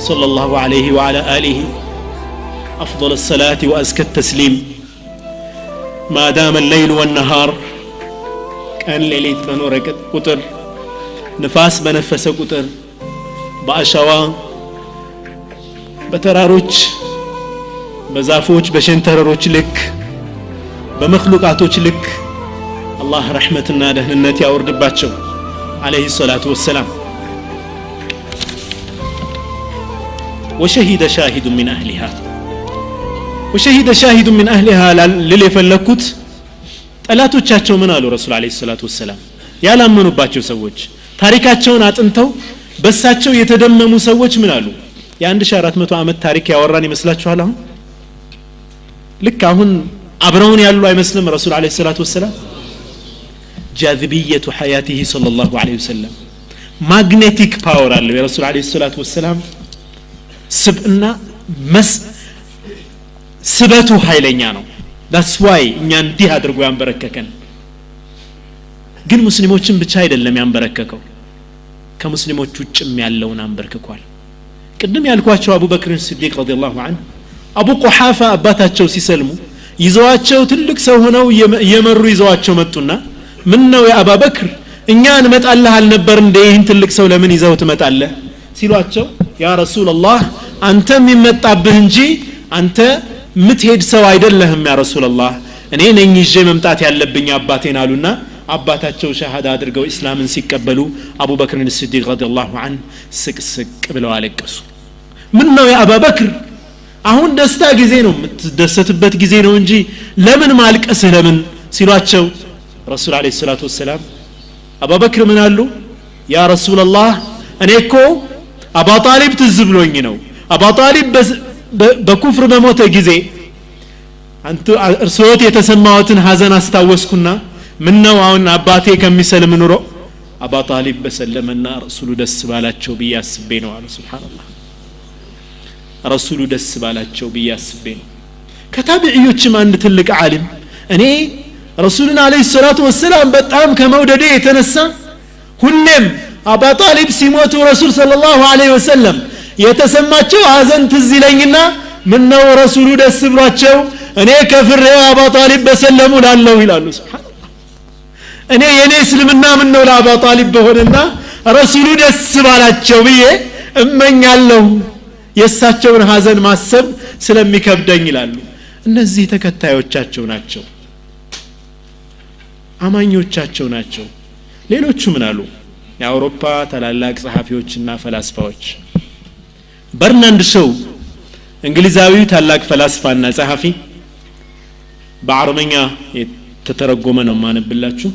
ሰለላሁ ዐለይሂ ወዐላ አሊሂ أفضل الصلاة وأزكى التسليم ما دام الليل والنهار كان ليلة بنورك قطر نفاس بنفس قطر بأشوا بتراروج بزافوج بشنتراروج لك بمخلوقاتوج لك الله رحمتنا دهنነት ያወርድባቸው عليه الصلاة والسلام وشهد شاهد من أهلها وشهد شاهد من أهلها للي فلكوت ጠላቶቻቸው ምን አሉ ረሱል አለይሂ ሰላቱ ወሰለም ያላመኑባቸው ሰዎች ታሪካቸውን አጥንተው በሳቸው የተደመሙ ሰዎች ምን አሉ የ1400 አመት ታሪክ ያወራን ይመስላችኋል አሁን ልክ አሁን አብረውን ያሉ አይመስልም ረሱል አለይሂ ሰላቱ ወሰለም ጃዝቢየቱ ሐያቲሂ ሰለላሁ ዐለይሂ ወሰለም ማግኔቲክ ፓወር አለው የረሱል አለይሂ ሰላቱ ወሰለም ስብና ስበቱ ኃይለኛ ነው that's why እኛ እንዲህ አድርጎ ያንበረከከን ግን ሙስሊሞችን ብቻ አይደለም ያንበረከከው ከሙስሊሞች ውጭም ያለውን አንበርክኳል ቅድም ያልኳቸው አቡበክር ሲዲቅ ረዲየላሁ ዐንሁ አቡ ቁሐፋ አባታቸው ሲሰልሙ ይዘዋቸው ትልቅ ሰው ሆነው የመሩ ይዘዋቸው መጡና ምን ነው ያ አቡበክር እኛ እንመጣልህ አልነበር እንደ ይህን ትልቅ ሰው ለምን ይዘው ትመጣለህ ሲሏቸው ያ ረሱላህ አንተም ይመጣብህ እንጂ አንተ ምትሄድ ሰው አይደለህም ያ ረሱላህ እኔ ነኝ ይዤ መምጣት ያለብኝ አባቴን አሉና አባታቸው ሸሃዳ አድርገው እስላምን ሲቀበሉ አቡበክር ሲዲቅ ረዲየላሁ ዐንሁ ስቅስቅ ብለው አለቀሱ ምን ነው ያ አቡበክር አሁን ደስታ ጊዜ ነው የምትደሰትበት ጊዜ ነው እንጂ ለምን ማልቀስህ ለምን ሲሏቸው ረሱል አለይሂ ሰላቱ ወሰለም አቡበክር ምን አሉ ያ ረሱላህ እኔ እኮ አቡ ጣሊብ ትዝ ብሎኝ ነው አቡ ጣሊብ በኩፍር በሞተ ጊዜ አንተ እርሶት የተሰማዎትን ሐዘን አስታወስኩና ምን ነው አሁን አባቴ ከሚሰልም ኑሮ አቡ ጣሊብ በሰለመና ረሱሉ ደስ ባላቸው በያስቤ ነው አለ ሱብሃንአላህ ረሱሉ ደስ ባላቸው በያስቤ ነው ከታቢዒዎችም አንድ ትልቅ ዓሊም እኔ ረሱልን አለይሂ ሰላቱ ወሰለም በጣም ከመውደዴ የተነሳ ሁሌም አቡ ጣሊብ ሲሞቱ ረሱል ሰለላሁ ዐለይሂ ወሰለም የተሰማቸው ሐዘን ትዝ ይለኝና ምን ነው ረሱሉ ደስ ብሏቸው እኔ ከፍሬ አቡ ጣሊብ በሰለሙ ላለው ይላሉ ሱብሃንአላህ እኔ የኔ እስልምና ምን ነው ለአቡ ጣሊብ በሆነና ረሱሉ ደስ ባላቸው ብዬ እመኛለሁ የሳቸውን ሐዘን ማሰብ ስለሚከብደኝ ይላሉ እነዚህ ተከታዮቻቸው ናቸው አማኞቻቸው ናቸው ሌሎቹ ምን አሉ የአውሮፓ ታላላቅ ጸሐፊዎችና ፈላስፋዎች በርናንድ ሾው እንግሊዛዊው ታላቅ ፈላስፋና ጸሐፊ በአረበኛ የተተረጎመ ነው ማነብላችሁ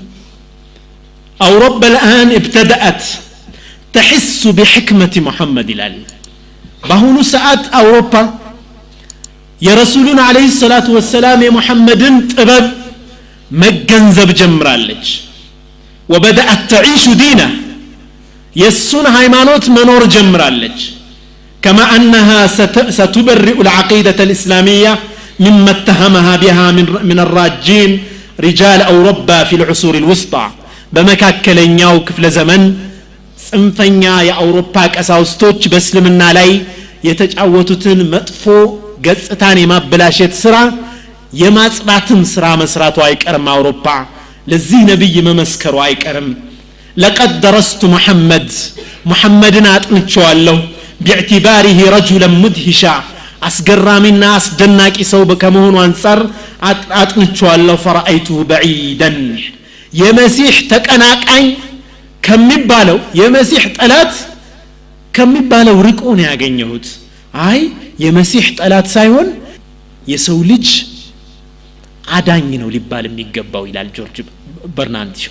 أوروبا الآن ابتدأت تحس بحكمة محمد الآن بهونو ساعات أوروبا يا رسولنا عليه الصلاة والسلام يا محمد طبب مجنزب جمرالج وبدأت تعيش دينه يسون هايمانوت منور جمرالج كما أنها ستبرئ العقيدة الإسلامية مما اتهمها بها من الراجين رجال أوروبا في العصور الوسطى بمكاكلنياو كفل زمن صنفنيا يا أوروبا كأساوستوች በእስልምና ላይ የተጫወቱትን መጥፎ ገጽታን የማበላሸት ስራ የማጽዳትን ስራ መስራቱ አይቀርም አውሮፓ ለዚህ ነብይ መመስከሩ አይቀርም لقد درست محمدን አጥንቼዋለሁ باعتباره رجلا مدهشا አስገራሚና አስደናቂ ሰው ከመሆኑ አንፃር አጥንቼዋለሁ فرأيته بعيدا የመሲህ ተቀናቃኝ ከሚባለው የመሲህ ጠላት ከሚባለው ርቆ ነው ያገኘሁት አይ የመሲህ ጠላት ሳይሆን የሰው ልጅ አዳኝ ነው ሊባል የሚገባው ይላል ጆርጅ በርናንዲሾ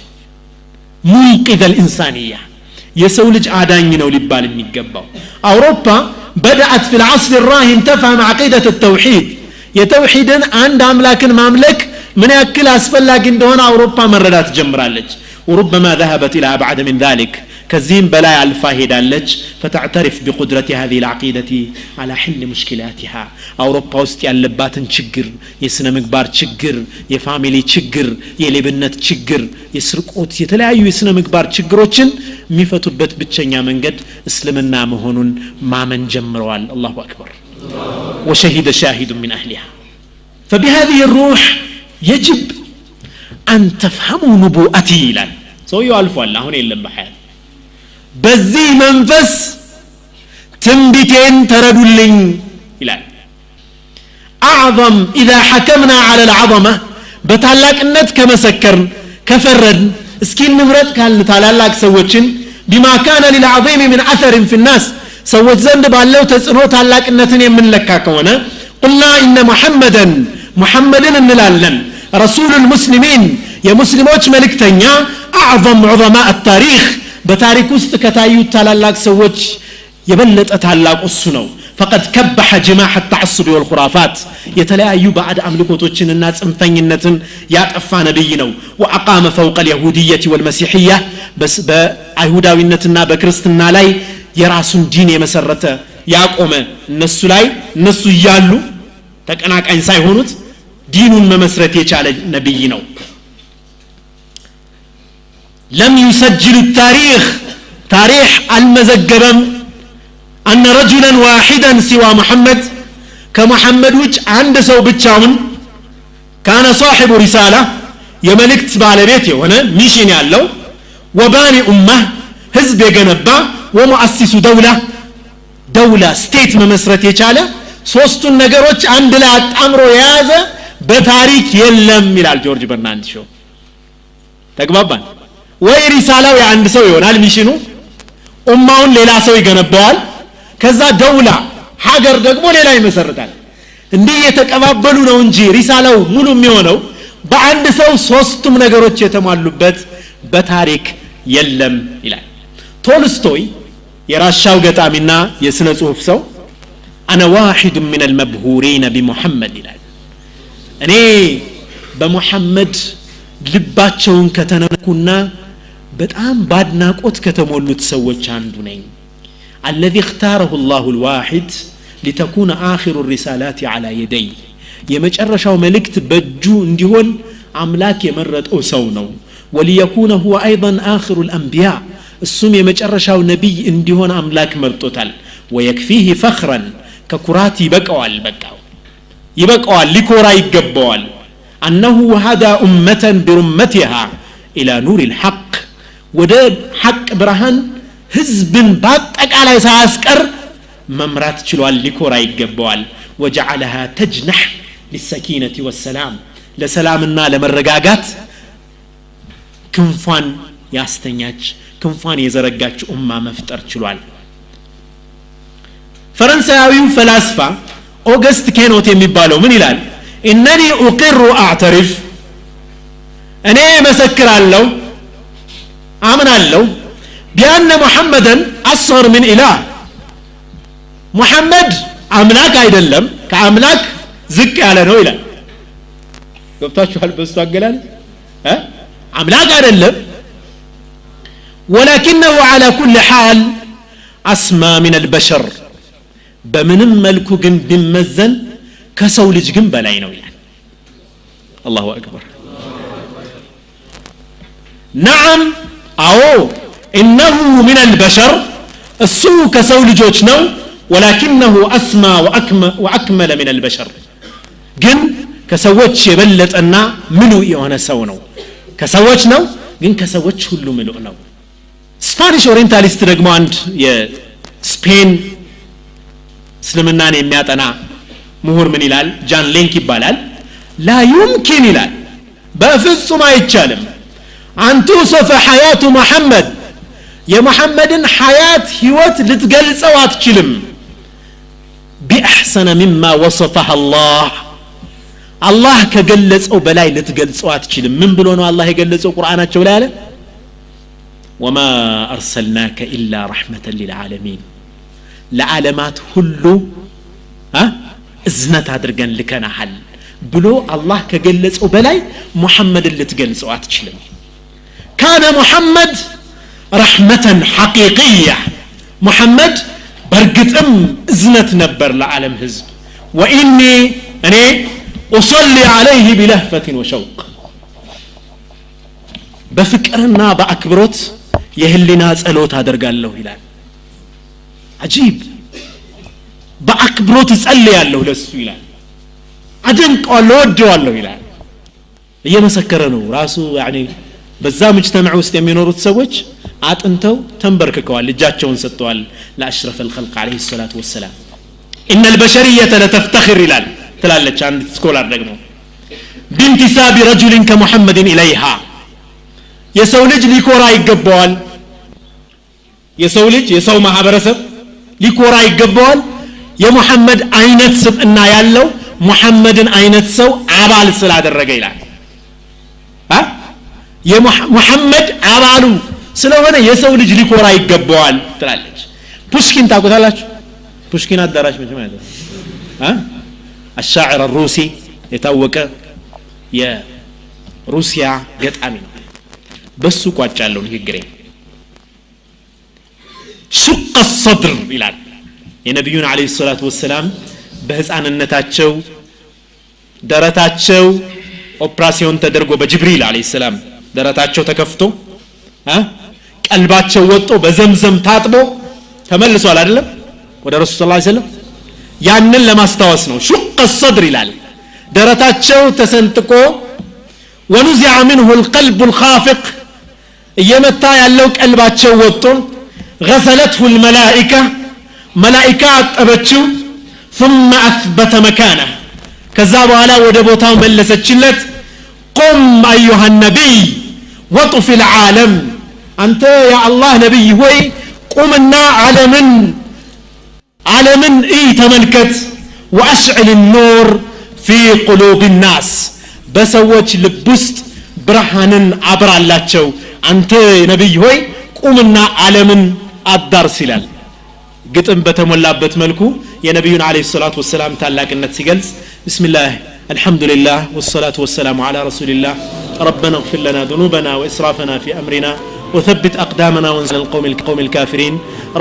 منقذ الإنسانية የሰው ልጅ አዳኝ ነው ሊባል የሚገባው አውሮፓ بدأت في العصر الراهن تفهم عقيدة التوحيد የተውሂድን አንድ አምላክን ማምለክ ምን ያክል አስፈላጊ እንደሆነ አውሮፓ መረዳት ጀምራለች وربما ذهبت إلى أبعد من ذلك كزين بلا الفاهدة لج فتعترف بقدرة هذه العقيدة على حل مشكلاتها أوروبا وسط يالباتن تشجر يسنا مقبار تشجر يفاميلي تشجر يلبنت تشجر يسرقوت يتلاعيو يسنا مقبار تشجروتشن ميفتوبت بتشنيا من قد اسلمنا مهونون ما من جمروال الله أكبر وشهد شاهد من أهلها فبهذه الروح يجب أن تفهموا نبوءتي لن سويو ألفو الله هون يلم بحيال بزي منفس تنبتين تردلين إلى أعظم إذا حكمنا على العظمة بتعلق النت كما سكرن كفرن اسكين نمرت كان تعلق سوتشن بما كان للعظيم من أثر في الناس سوت زند بالله تسنو تعلق النتن من لك كونه قلنا إن محمدا نلالن رسول المسلمين يا مسلموች መልእክተኛ اعظم عظماء التاريخ በታሪክ ውስጥ ከታዩ ታላላቅ ሰዎች የበለጠ ታላቁ እሱ ነው فقد كبح جماح التعصب والخرافات የተለያዩ ባዕድ አምልኮቶችንና ጽንፈኝነትን ያጠፋ ነብይ ነው واقام فوق اليهوديه والمسيحيه بس በአይሁዳዊነትና በክርስትና ላይ የራሱን ዲን የመሰረተ ያቆመ እነሱ ላይ እነሱ ይያሉ ተቀናቃኝ ሳይሆኑት دينون ممسرت يچاله نبي نو لم يسجل التاريخ تاريخ المزجبم أن رجلا واحدا سوى محمد كمحمد وج عند سو بتشاون كان صاحب رسالة يملكت بالبيته هنا ميشين يالله وباني أمه حزب يجنبا ومؤسس دولة ستيت ممسرت يچاله ሶስቱን ነገሮች አንድ ላይ አጣምሮ የያዘ በታሪክ የለም ይላል ጆርጅ በርናንዲሾ ተግባባን ወይ ሪሳላው የአንድ ሰው ይሆናል ሚሽኑ ኡማውን ሌላ ሰው ይገነባዋል ከዛ ደውላ ሀገር ደግሞ ሌላ ይመሰርታል እንዲህ የተቀባበሉ ነው እንጂ ሪሳላው ሙሉ የሚሆነው በአንድ ሰው ሶስቱም ነገሮች የተሟሉበት በታሪክ የለም ይላል ቶልስቶይ የራሻው ገጣሚና የስነ ጽሁፍ ሰው أنا واحد من المبهورين بمحمد ይላል እኔ በሙሐመድ ልባቸውን ከተነኩና በጣም ባድናቆት ከተሞሉት ሰዎች አንዱ ነኝ الذي اختاره الله الواحد لتكون آخر الرسالات على يديه የመጨረሻው መልእክት በእጁ እንዲሆን አምላክ የመረጠው ሰው ነው وليكون هو ايضا آخر الانبياء እሱም የመጨረሻው ነብይ እንዲሆን አምላክ መርጦታል ويكفيه فخرا ككرات يبقى لكورا يقبوال أنه هدى أمة برمتها إلى نور الحق وده حق برهان حزب باقك على ساسكر ممرات شلوال لكورا يقبوال وجعلها تجنح للسكينة والسلام لسلامنا لمرقاقات كنفان ياستنياج كنفان يزرقاج مفتر شلوال فرنساوي فلاسفة أوغست كينوت يميبالو من يلال إنني أقر أعترف أنا مسكر الله አምናለሁ ቢአነ ሙሐመደን አስገር ምን ኢላህ ሙሐመድ አምላክ አይደለም ከአምላክ ዝቅ ያለ ነው ይላል ገብታችኋል በሱ አገላለጽ አምላክ አይደለም ولكنه على كل حال أسمى من البشر بمنم ملكو جن بمزن كسول جن بلاينو يعني الله أكبر نعم أو إنه من البشر السوء كسول جوجنو ولكنه أسمى وأكمل من البشر جن كسوتش بلت أن منو يوانا سونو كسوتشنو جن كسوتش كله ملؤنو ስፓኒሽ ኦሪየንታሊስት ደግሞ አንድ የስፔን እስልምናን የሚያጠና ምሁር ምን ይላል ጃን ሌንክ ይባላል ላ يمكن ይላል በፍጹም አይቻልም አንቱ ሰፈ ሐያቱ መሐመድ የመሐመድን ሐያት ህይወት ልትገልጸው አትችልም بأحسن مما وصفها الله الله ከገለጸው በላይ ልትገልጸው አትችልም ምን ብሎ ነው አላህ የገለጸው ቁርአናቸው ላይ አለ وما أرسلناك إلا رحمة للعالمين لعالمات هلو إذنت هادرقان لكنا حل بلو الله كجلس وبلاي محمد اللي تجلس واتشلم كان محمد رحمة حقيقية محمد برقت إذنت نبر لعالم هزب وإني أنا أصلي عليه بلهفة وشوق بفكرنا بأكبرت يهلنا ጸሎት አደርጋለሁ ይላል عجيب በአክብሮት ጸልያለሁ ለሱ ይላል አደንቀዋለሁ ወደዋለሁ ይላል እየመሰከረ ነው ራሱ يعني በዛ مجتمع ውስጥ የሚኖሩት ሰዎች አጥንተው ተንበርክከዋል እጃቸውን ሰጥተዋል ለአሽረፍ الخلق عليه الصلاه والسلام ان البشريه لتفتخر ይላል ትላለች አንድ ስኮላር ደግሞ بانتساب رجل كمحمد اليها የሰው ልጅ ሊኮራ ይገባዋል የሰው ልጅ የሰው ማህበረሰብ ሊኮራ ይገባዋል የሙሐመድ አይነት ስብዕና ያለው ሙሐመድን አይነት ሰው አባል ስላደረገ ይላል የሙሐመድ አባሉ ስለሆነ የሰው ልጅ ሊኮራ ይገባዋል ትላለች ፑሽኪን ታውቁታላችሁ ፑሽኪን አዳራሽ ምን ማለት ነው الشاعر الروسي የታወቀ የሩሲያ ገጣሚ ነው በሱ ቋጫለው ንግግሬ شق الصدر ይላል የነብዩን አለይሂ ሰላቱ ወሰለም በህፃንነታቸው ደረታቸው ኦፕራሲዮን ተደርጎ በጅብሪል አለይሂ ሰላም ደረታቸው ተከፍቶ ቀልባቸው ወጥቶ በዘምዘም ታጥቦ ተመልሷል አይደለም ወደ ረሱል ሰለላሁ ዐለይሂ ወሰለም ያንን ለማስታወስ ነው شق الصدر ይላል ደረታቸው ተሰንጥቆ ونزع منه القلب الخافق እየመታ ያለው ቀልባቸው ወጥቶ غسلته الملائكة ملائكة አጠበችው ثم أثبت مكانه ከዛ በኋላ ወደ ቦታው መለሰችለት قم أيها النبي وطف العالم أنت يا الله نبي ሆይ ቁምና ዓለምን ተመልከት وأشعل النور في قلوب الناس በሰዎች ልብ ውስጥ ብርሃንን አብራላቸው አንተ ነብይ ሆይ ቁምና ዓለምን አዳርስ ይላል ግጥም በተሞላበት መልኩ የነብዩን አለይሂ ሰላቱ ወሰለም ታላቅነት ሲገልጽ ቢስሚላህ አልহামዱሊላህ والصلاه والسلام على رسول الله ربنا اغفر لنا ذنوبنا واسرافنا في امرنا وثبت اقدامنا وانزل القوم الكافرين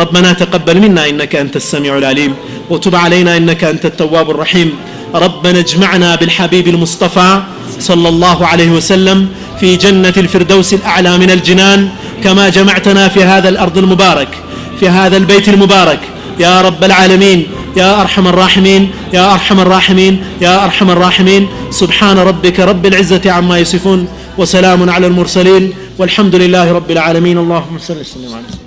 ربنا تقبل منا انك انت السميع العليم وتب علينا انك انت التواب الرحيم ربنا اجمعنا بالحبيب المصطفى صلى الله عليه وسلم في جنة الفردوس الأعلى من الجنان كما جمعتنا في هذا الأرض المبارك في هذا البيت المبارك يا رب العالمين يا أرحم الراحمين يا أرحم الراحمين يا أرحم الراحمين سبحان ربك رب العزة عما يصفون وسلام على المرسلين والحمد لله رب العالمين اللهم صل وسلم على